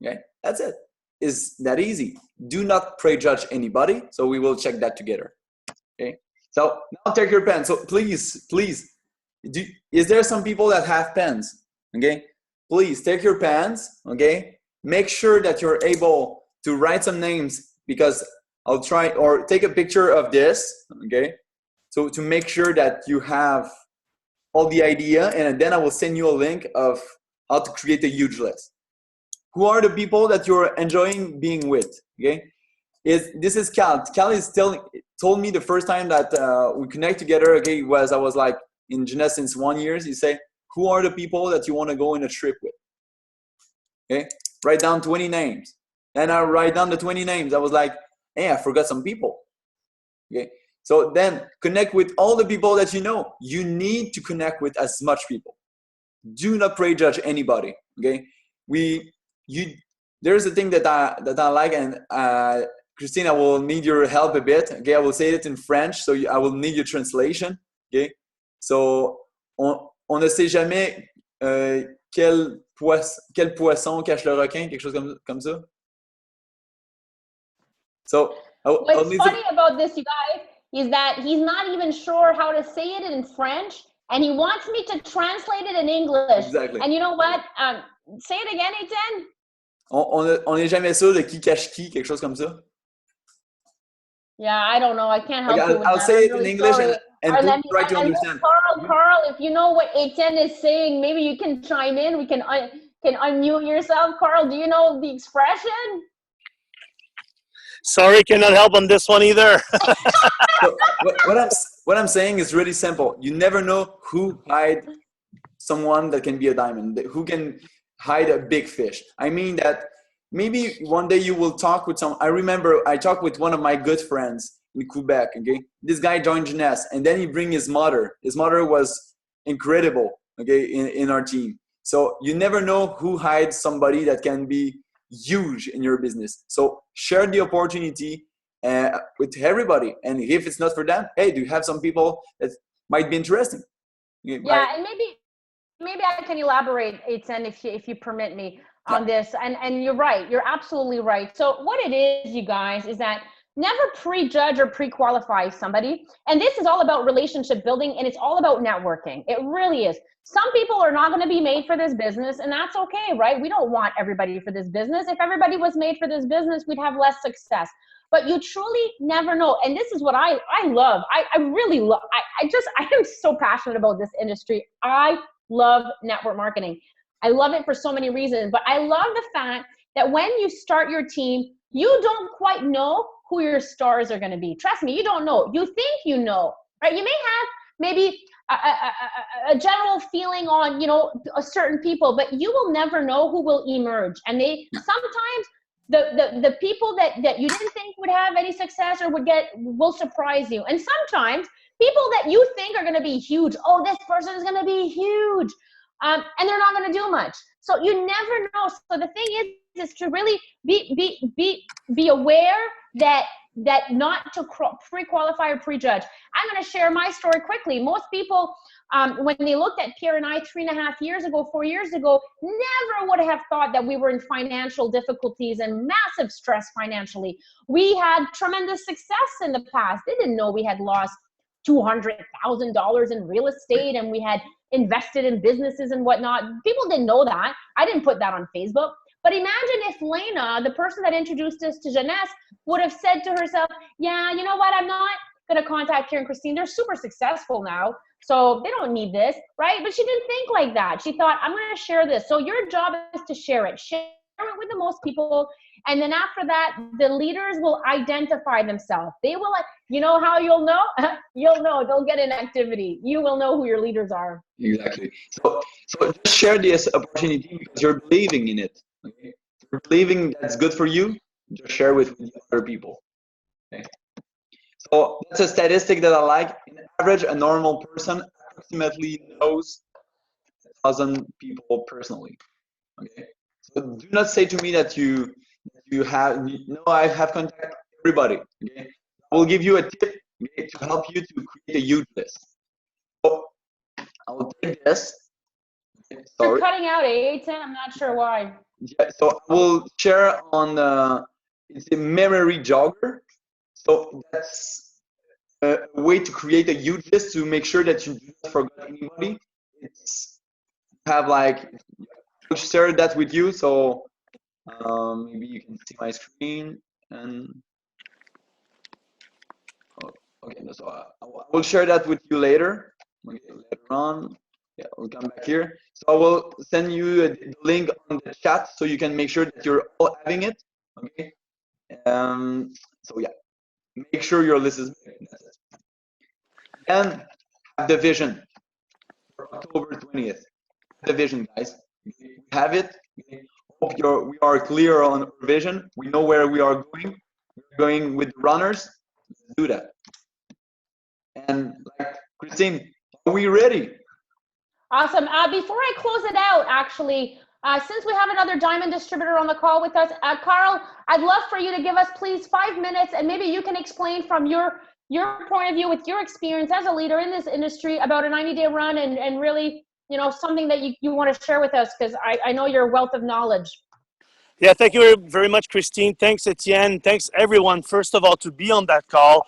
Okay, that's it. Is that easy? Do not prejudge anybody. So we will check that together. Okay. So now take your pen. So please, is there some people that have pens? Okay. Please take your pens. Okay. Make sure that you're able to write some names, because I'll try, or take a picture of this. Okay. So to make sure that you have all the idea, and then I will send you a link of how to create a huge list. Who are the people that you're enjoying being with? Okay, this is Cal. Cal is told me the first time that we connect together. Okay, I was like in Jeunesse since 1 year. He said, who are the people that you want to go on a trip with? Okay, write down 20 names. And I write down the 20 names. I was like, hey, I forgot some people. Okay, so then connect with all the people that you know. You need to connect with as much people. Do not prejudge anybody. Okay, there's a thing that I like, and Christine, I will need your help a bit. Okay, I will say it in French, so I will need your translation. Okay, so on ne sait jamais quel poisson cache le requin, quelque chose comme ça. So what's funny about this, you guys, is that he's not even sure how to say it in French, and he wants me to translate it in English. Exactly. And you know what? Say it again, Etienne. On n'est jamais sûr de qui cache qui, quelque chose comme ça. Yeah, I don't know. I can't help you with I'll that. say it in English and try to understand. Carl, if you know what Etienne is saying, maybe you can chime in. We can unmute yourself. Carl, do you know the expression? Sorry, cannot help on this one either. So what I'm saying is really simple. You never know who hide someone that can be a diamond, who can hide a big fish. I mean that maybe one day you will talk with I remember I talked with one of my good friends in Quebec. Okay, this guy joined Jeunesse, and then he bring his mother. His mother was incredible. Okay, in our team. So you never know who hides somebody that can be huge in your business. So share the opportunity with everybody, and if it's not for them, hey, do you have some people that might be interesting? Yeah, and maybe I can elaborate, Etienne, if you permit me on this. And you're right. You're absolutely right. So what it is, you guys, is that never prejudge or pre-qualify somebody. And this is all about relationship building, and it's all about networking. It really is. Some people are not going to be made for this business, and that's okay, right? We don't want everybody for this business. If everybody was made for this business, we'd have less success. But you truly never know. And this is what I love. I really love, I am so passionate about this industry. I love network marketing. I love it for so many reasons, but I love the fact that when you start your team, you don't quite know who your stars are going to be. Trust me, you don't know. You think you know, right? You may have maybe a general feeling on, you know, a certain people, but you will never know who will emerge. And they sometimes the people that you didn't think would have any success or will surprise you. And sometimes people that you think are going to be huge, oh, this person is going to be huge, and they're not going to do much. So you never know. So the thing is to really be aware that not to pre-qualify or prejudge. I'm going to share my story quickly. Most people, when they looked at Pierre and I 3.5 years ago, 4 years ago, never would have thought that we were in financial difficulties and massive stress financially. We had tremendous success in the past. They didn't know we had lost $200,000 in real estate and we had invested in businesses and whatnot. People didn't know that. I didn't put that on Facebook. But imagine if Lena, the person that introduced us to Jeunesse, would have said to herself, yeah, you know what, I'm not going to contact Pierre and Christine. They're super successful now, so they don't need this, right? But she didn't think like that. She thought, I'm going to share this. So your job is to share it. Share it with the most people. And then after that, the leaders will identify themselves. They will, you know how you'll know? You'll know. They'll get an activity. You will know who your leaders are. Exactly. So just share this opportunity because you're believing in it. Okay? If you're believing that's good for you, just share with other people. Okay? So that's a statistic that I like. In average, a normal person approximately knows 1,000 people personally. Okay. So do not say to me that you have I have contacted everybody. Okay. I will give you a tip, okay, to help you to create a huge list. So I will take this. Okay, sorry. You're cutting out, Tim. I'm not sure why. Yeah, so I will share on it's a memory jogger. So that's a way to create a huge list to make sure that you don't forget anybody. It's have like I'll share that with you. So maybe you can see my screen and okay. So I will share that with you later. Okay, later on. Yeah, we'll come back here. So I will send you the link on the chat so you can make sure that you're all having it. Okay. So yeah, make sure your list is big. That's it. And have the vision for October 20th. The vision, guys. We have it. Hope we are clear on our vision. We know where we are going. We're going with the runners. Let's do that. And like Christine, are we ready? Awesome. Before I close it out, actually, since we have another diamond distributor on the call with us, Carl, I'd love for you to give us, please, 5 minutes, and maybe you can explain from your point of view with your experience as a leader in this industry about a 90-day run and really, you know, something that you want to share with us, because I know you're a wealth of knowledge. Yeah, thank you very much, Christine. Thanks, Etienne. Thanks, everyone, first of all, to be on that call,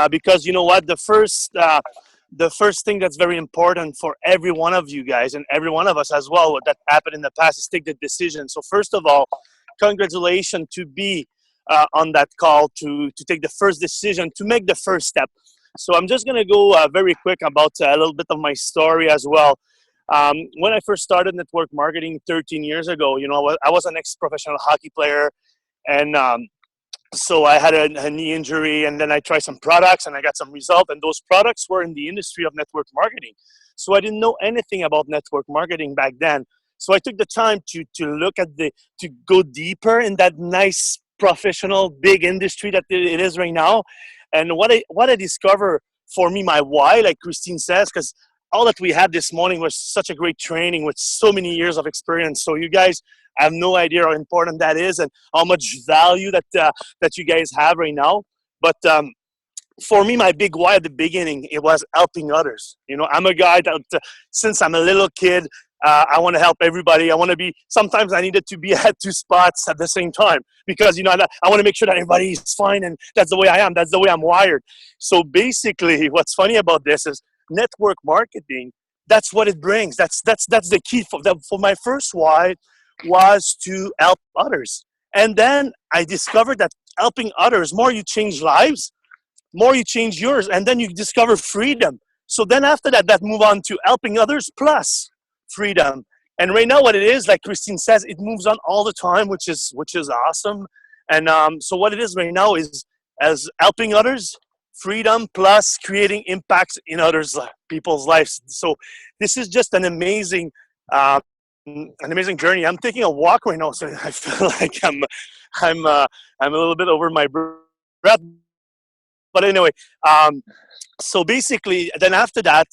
because you know what, the first thing that's very important for every one of you guys and every one of us as well, what that happened in the past, is take the decision. So first of all, congratulations to be on that call, to take the first decision, to make the first step. So I'm just going to go very quick about a little bit of my story as well. When I first started network marketing 13 years ago, you know, I was an ex-professional hockey player, and so I had a knee injury, and then I tried some products and I got some results, and those products were in the industry of network marketing. So I didn't know anything about network marketing back then. So I took the time to look at to go deeper in that nice professional big industry that it is right now. And what I discovered, for me, my why, like Christine says, because all that we had this morning was such a great training with so many years of experience. So you guys have no idea how important that is and how much value that you guys have right now. But for me, my big why at the beginning, it was helping others. You know, I'm a guy that since I'm a little kid, I want to help everybody. I want to be, sometimes I needed to be at two spots at the same time because, you know, I want to make sure that everybody is fine. And that's the way I am. That's the way I'm wired. So basically what's funny about this is network marketing. That's what it brings. That's the key for my first why was to help others. And then I discovered that helping others, more you change lives, more you change yours, and then you discover freedom. So then after that, that move on to helping others plus freedom. And right now what it is, like Christine says, it moves on all the time, which is awesome. And so what it is right now is as helping others, freedom plus creating impacts in others people's lives. So this is just an amazing journey. I'm taking a walk right now, so I feel like I'm a little bit over my breath. But anyway, so basically, then after that,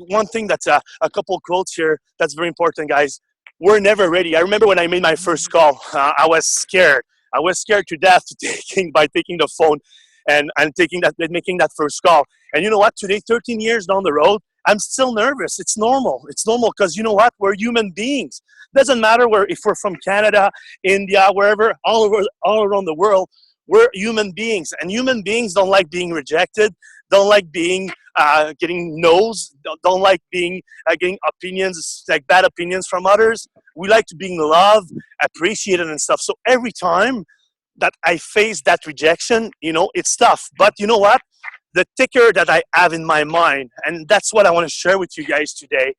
one thing that's a couple quotes here that's very important, guys. We're never ready. I remember when I made my first call, I was scared. I was scared to death taking the phone and making that first call. And you know what? Today, 13 years down the road, I'm still nervous. It's normal. It's normal because you know what? We're human beings. Doesn't matter if we're from Canada, India, wherever, all around the world. We're human beings, and human beings don't like being rejected, don't like being getting no's, don't like being getting opinions, like bad opinions from others. We like to be loved, appreciated, and stuff. So every time that I face that rejection, you know, it's tough. But you know what? The ticker that I have in my mind, and that's what I want to share with you guys today,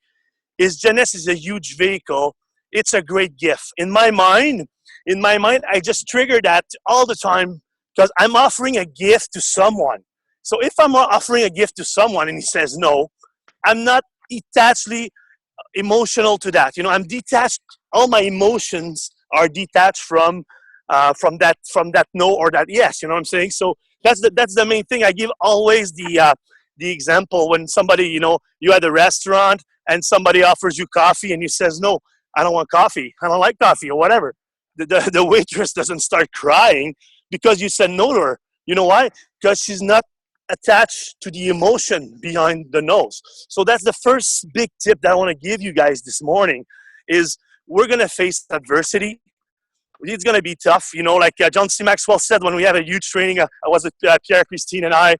is Jeunesse is a huge vehicle. It's a great gift. In my mind, I just trigger that all the time because I'm offering a gift to someone. So if I'm offering a gift to someone and he says no, I'm not detachedly emotional to that. You know, I'm detached. All my emotions are detached from that no or that yes. You know what I'm saying? So that's the main thing. I give always the example when somebody, you know, you at a restaurant and somebody offers you coffee and you says no, I don't want coffee. I don't like coffee or whatever. The waitress doesn't start crying because you said no to her. You know why? Because she's not attached to the emotion behind the no's. So that's the first big tip that I want to give you guys this morning is we're going to face adversity. It's going to be tough. You know, like John C. Maxwell said when we had a huge training, I was with Pierre, Christine, and I.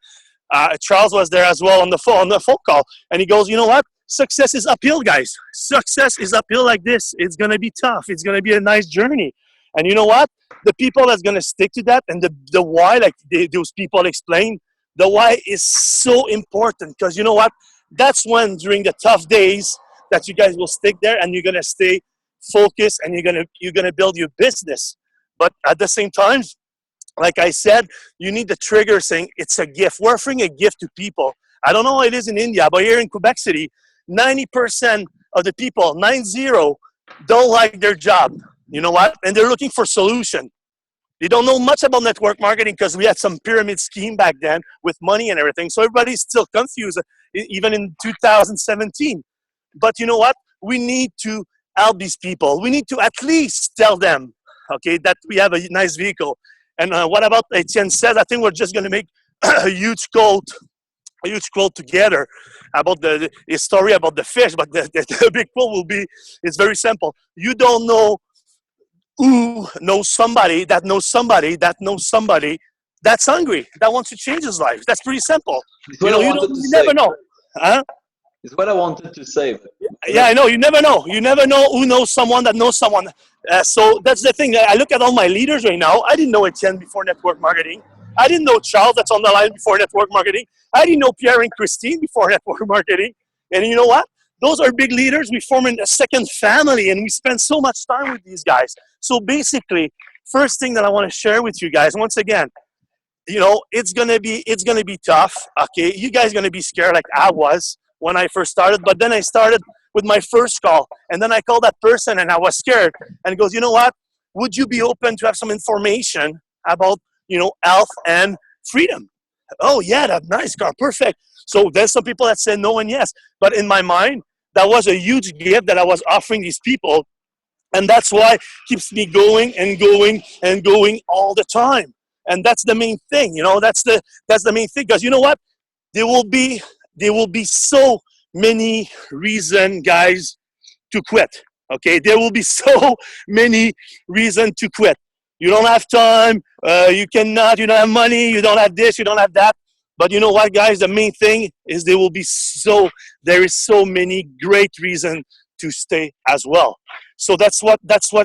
Charles was there as well on the phone call. And he goes, you know what? Success is uphill, guys. Success is uphill like this. It's going to be tough. It's going to be a nice journey. And you know what? The people that's going to stick to that and the why, like those people explain, the why is so important because you know what? That's when during the tough days that you guys will stick there and you're going to stay focused and you're going to build your business. But at the same time, like I said, you need the trigger saying it's a gift. We're offering a gift to people. I don't know how it is in India, but here in Quebec City, 90% of the people, 90, don't like their job. You know what? And they're looking for solution. They don't know much about network marketing because we had some pyramid scheme back then with money and everything. So everybody's still confused, even in 2017. But you know what? We need to help these people. We need to at least tell them, okay, that we have a nice vehicle. And what about Etienne said? I think we're just going to make a huge quote together about the story about the fish. But the big quote will be, it's very simple. You don't know who knows somebody that knows somebody that knows somebody that's hungry, that wants to change his life. That's pretty simple. You never know. Huh? It's what I wanted to say. Yeah, I know. You never know. You never know who knows someone that knows someone. So that's the thing. I look at all my leaders right now. I didn't know Etienne before network marketing. I didn't know Charles that's on the line before network marketing. I didn't know Pierre and Christine before network marketing. And you know what? Those are big leaders. We form a second family and we spend so much time with these guys. So basically, first thing that I want to share with you guys, once again, you know, it's gonna be tough. Okay, you guys are gonna be scared like I was when I first started, but then I started with my first call, and then I called that person and I was scared, and he goes, you know what, would you be open to have some information about, you know, health and freedom? Oh yeah, that's nice, Carl, perfect. So there's some people that said no and yes, but in my mind, that was a huge gift that I was offering these people, and that's why it keeps me going and going and going all the time. And that's the main thing, you know, that's the main thing, because you know what, there will be so many reasons, guys, to quit. Okay, there will be so many reasons to quit. You don't have time, you don't have money, you don't have this, you don't have that. But you know what, guys? The main thing is there is so many great reasons to stay as well. So that's what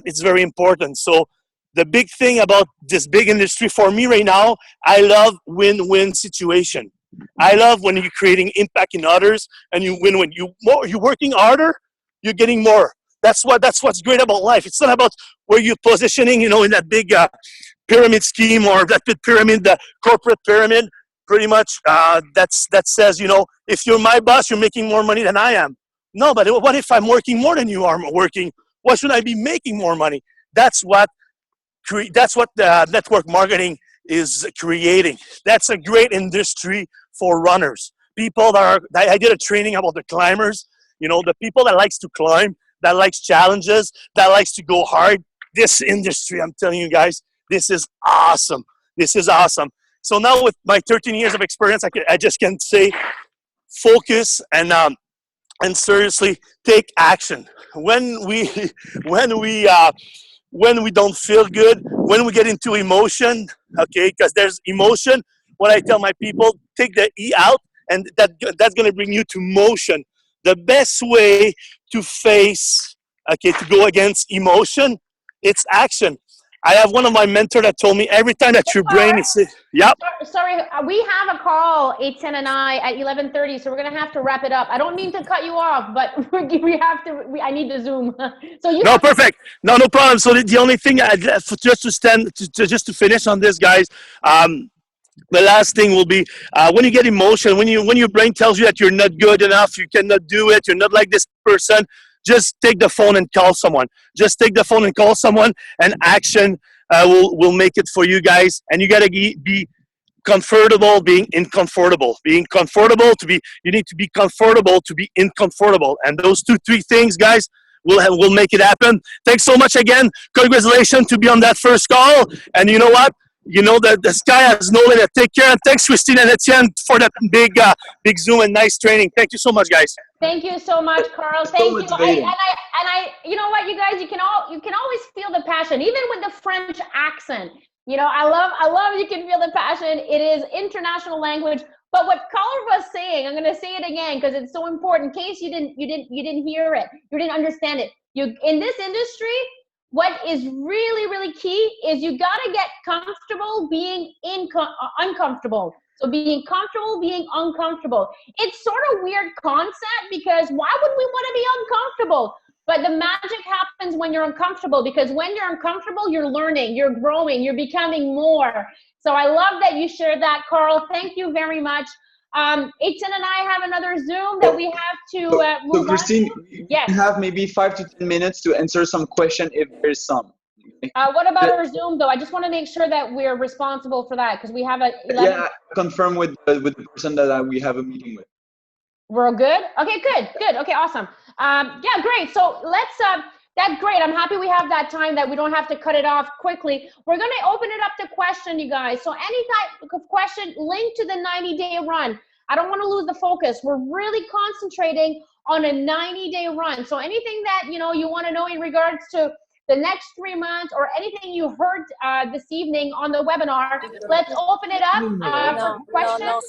it's very important. So the big thing about this big industry for me right now, I love win-win situation. I love when you're creating impact in others and you win when you're working harder, you're getting more. That's what's great about life. It's not about where you're positioning, in that big pyramid scheme or that big pyramid, the corporate pyramid. Pretty much that says, if you're my boss, you're making more money than I am. No, but what if I'm working more than you are working? Why should I be making more money? That's what the network marketing is creating. That's a great industry for runners. I did a training about the climbers, the people that likes to climb, that likes challenges, that likes to go hard. This industry, I'm telling you guys, this is awesome. This is awesome. So now with my 13 years of experience, I just can say focus and seriously take action. When we don't feel good, when we get into emotion, okay, because there's emotion, what I tell my people, take the E out, and that's going to bring you to motion. The best way to to go against emotion, it's action. I have one of my mentors that told me every time that your brain is, yep. Sorry, we have a call, Etienne and I, at 11:30, so we're going to have to wrap it up. I don't mean to cut you off, but I need to Zoom. So perfect. No problem. So the only thing, just to finish on this, guys, the last thing will be when you get emotion, when your brain tells you that you're not good enough, you cannot do it, you're not like this person, just take the phone and call someone. Just take the phone and call someone, and action will make it for you guys. And you got to be comfortable being uncomfortable. You need to be comfortable to be uncomfortable. And those 2-3 things, guys, will make it happen. Thanks so much again. Congratulations to be on that first call. And you know what? You know that the sky has no limit. Take care, and thanks, Christine and Etienne, for that big Zoom and nice training. Thank you so much, guys. Thank you so much, Carl. Thank you. You know what, you guys, you can always feel the passion, even with the French accent. I love you can feel the passion. It is international language. But what Carl was saying, I'm going to say it again because it's so important. In case you didn't hear it, you didn't understand it. In this industry, what is really, really key is you got to get comfortable being uncomfortable. So being comfortable, being uncomfortable. It's sort of weird concept because why would we want to be uncomfortable? But the magic happens when you're uncomfortable, because when you're uncomfortable, you're learning, you're growing, you're becoming more. So I love that you shared that, Carl. Thank you very much. Etienne and I have another Zoom that we have to move so Christine, on. Yes. You have maybe 5 to 10 minutes to answer some question if there's some. What about our Zoom though? I just want to make sure that we're responsible for that because we have a 11. Yeah, confirm with the person that we have a meeting with. We're good? Okay, good. Okay, awesome. Yeah, great. So that's great. I'm happy we have that time that we don't have to cut it off quickly. We're going to open it up to question, you guys. So any type of question linked to the 90-day run. I don't want to lose the focus. We're really concentrating on a 90-day run. So anything that, you want to know in regards to the next 3 months or anything you heard this evening on the webinar, let's open it up for questions.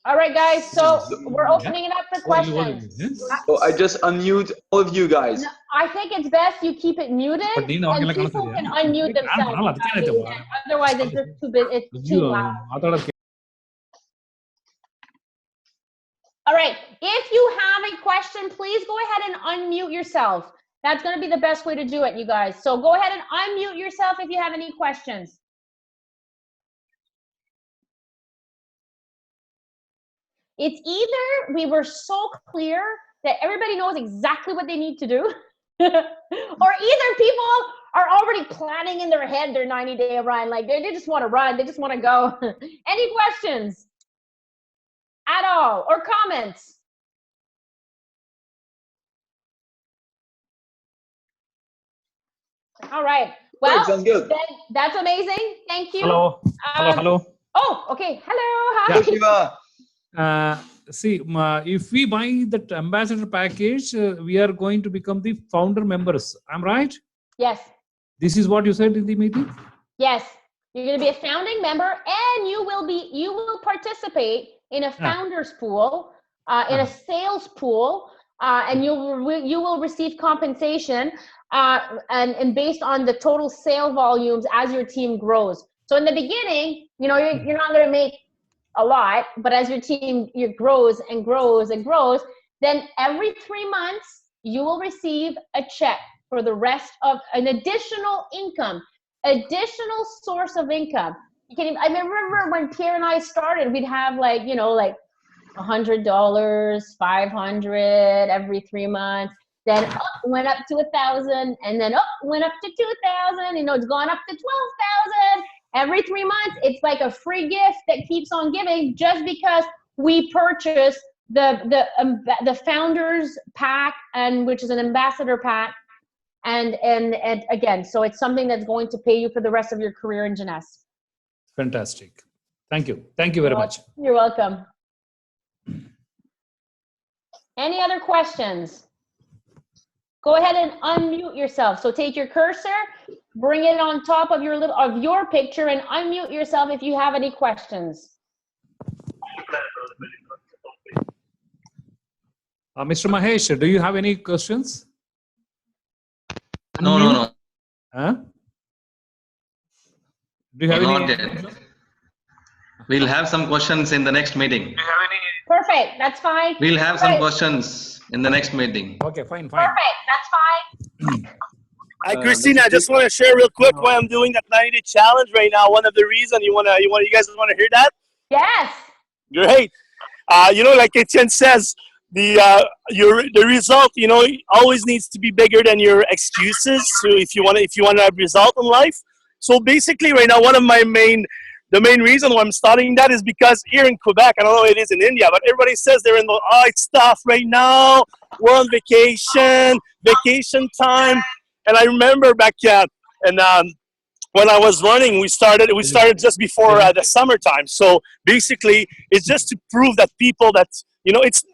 All right, guys, so we're opening it up for questions. So I just unmute all of you guys. No, I think it's best you keep it muted and people can unmute themselves. Otherwise, it's just it's too loud. All right, if you have a question, please go ahead and unmute yourself. That's going to be the best way to do it, you guys. So go ahead and unmute yourself if you have any questions. It's either we were so clear that everybody knows exactly what they need to do, or either people are already planning in their head their 90-day run. Like they just want to run, they just want to go. Any questions at all or comments? All right. Well, sounds good. That's amazing. Thank you. Hello. Hello. Oh, okay. Hello. Hi. Shiva. see, if we buy that ambassador package, we are going to become the founder members. I'm right? Yes. This is what you said in the meeting? Yes. You're going to be a founding member, and you will participate in a founders pool, in a sales pool, and you will receive compensation, and based on the total sale volumes as your team grows. So in the beginning, you know, you're not going to make a lot, but as your team grows and grows and grows, then every 3 months you will receive a check for the rest of an additional source of income. I remember when Pierre and I started, we'd have like $100, $500 every 3 months. Then went up to 1,000, and then went up to 2,000. You know, it's gone up to 12,000 every 3 months. It's like a free gift that keeps on giving, just because we purchased the founders pack, and which is an ambassador pack. And again, so it's something that's going to pay you for the rest of your career in Jeunesse. Fantastic. Thank you. Thank you very much. You're welcome. Any other questions? Go ahead and unmute yourself. So take your cursor, bring it on top of your picture, and unmute yourself if you have any questions. Mr. Mahesh, do you have any questions? No. Huh? Do you have Not any? yet. We'll have some questions in the next meeting. Perfect. That's fine. We'll have some questions in the next meeting. Okay, fine. Perfect. That's fine. Hi, Christine. I just want to share real quick why I'm doing that 90-day challenge right now. One of the reasons you guys want to hear that? Yes. Great. Like Etienne says, the result, always needs to be bigger than your excuses. So if you want to have result in life. So basically, right now, one of the main reason why I'm starting that is because here in Quebec, I don't know how it is in India, but everybody says they're in the stuff right now. We're on vacation time. And I remember back when I was running, we started just before the summertime. So basically, it's just to prove that people that,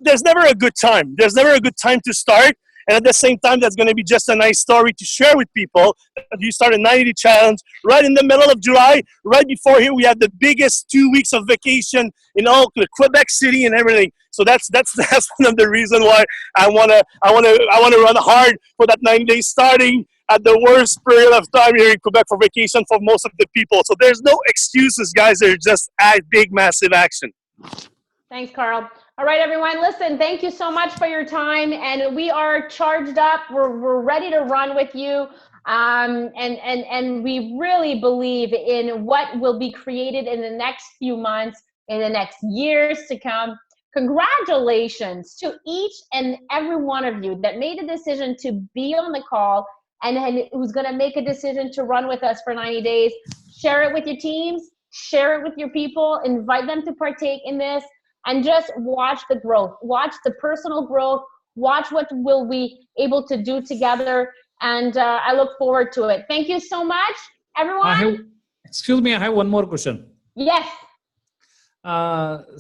there's never a good time. There's never a good time to start. And at the same time, that's going to be just a nice story to share with people. You start a 90-day challenge right in the middle of July, right before here. We have the biggest 2 weeks of vacation in all Quebec City and everything. So that's one of the reasons why I wanna run hard for that 90 days, starting at the worst period of time here in Quebec for vacation for most of the people. So there's no excuses, guys. There's just a big, massive action. Thanks, Carl. All right, everyone, listen, thank you so much for your time, and we are charged up. We're ready to run with you, and we really believe in what will be created in the next few months, in the next years to come. Congratulations to each and every one of you that made a decision to be on the call and who's going to make a decision to run with us for 90 days. Share it with your teams, share it with your people, invite them to partake in this. And just watch the growth, watch the personal growth, watch what we'll be able to do together. And I look forward to it. Thank you so much, everyone. Excuse me, I have one more question. Yes.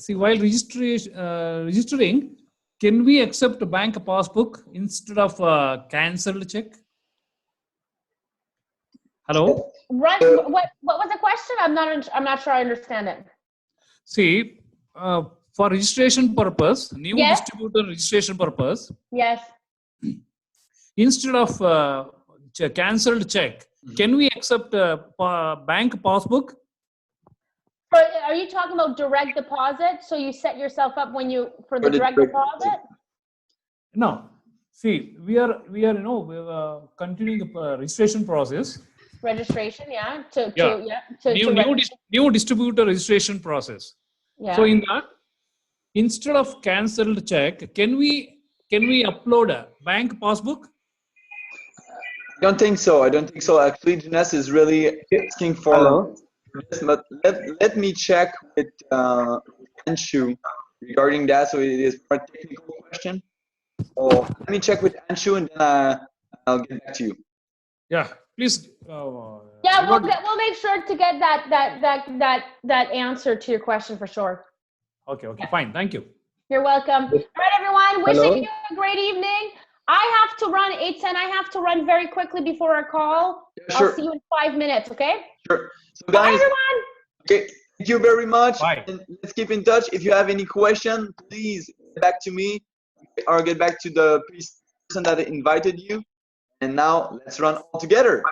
See, while registering, can we accept a bank passbook instead of a cancelled check? Hello? What was the question? I'm not sure I understand it. See, for registration purpose, new Yes. distributor registration purpose, Yes. instead of cancelled check, can we accept a bank passbook? Are you talking about direct deposit? So you set yourself up for the direct deposit? No. See, we are continuing the registration process. Registration, yeah. New distributor registration process. Yeah. So in that, instead of cancelled check, can we upload a bank passbook? I don't think so. Actually, Jeunesse is really asking for this, but let me check with Anshu regarding that. So it is a technical question. So let me check with Anshu, and then I'll get back to you. Yeah, please. Yeah, we'll make sure to get that answer to your question for sure. Okay, fine. Thank you. You're welcome. All right, everyone. Hello? Wishing you a great evening. I have to run 8:10. I have to run very quickly before our call. Yeah, sure. I'll see you in 5 minutes, okay? Sure. So Bye, guys, everyone. okay, thank you very much. Bye. And let's keep in touch. If you have any question, please get back to me or get back to the person that invited you. And now let's run all together.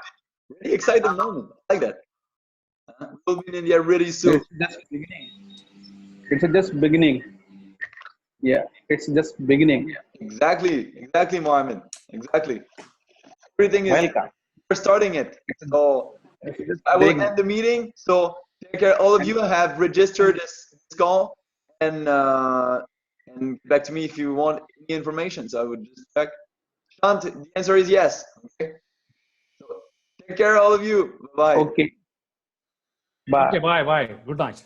Really exciting moment. I like that. We'll be in India really soon. It's just beginning. It's just beginning. Yeah, it's just beginning. Exactly, Mohammed. Exactly. Everything is Welcome. we're starting it. So It's just I will beginning. end the meeting. So take care. All of you have registered this call and back to me if you want any information. So I would just check. Shant, the answer is yes. Okay. So take care, all of you. Bye. Okay. Bye. Okay, bye. Good night.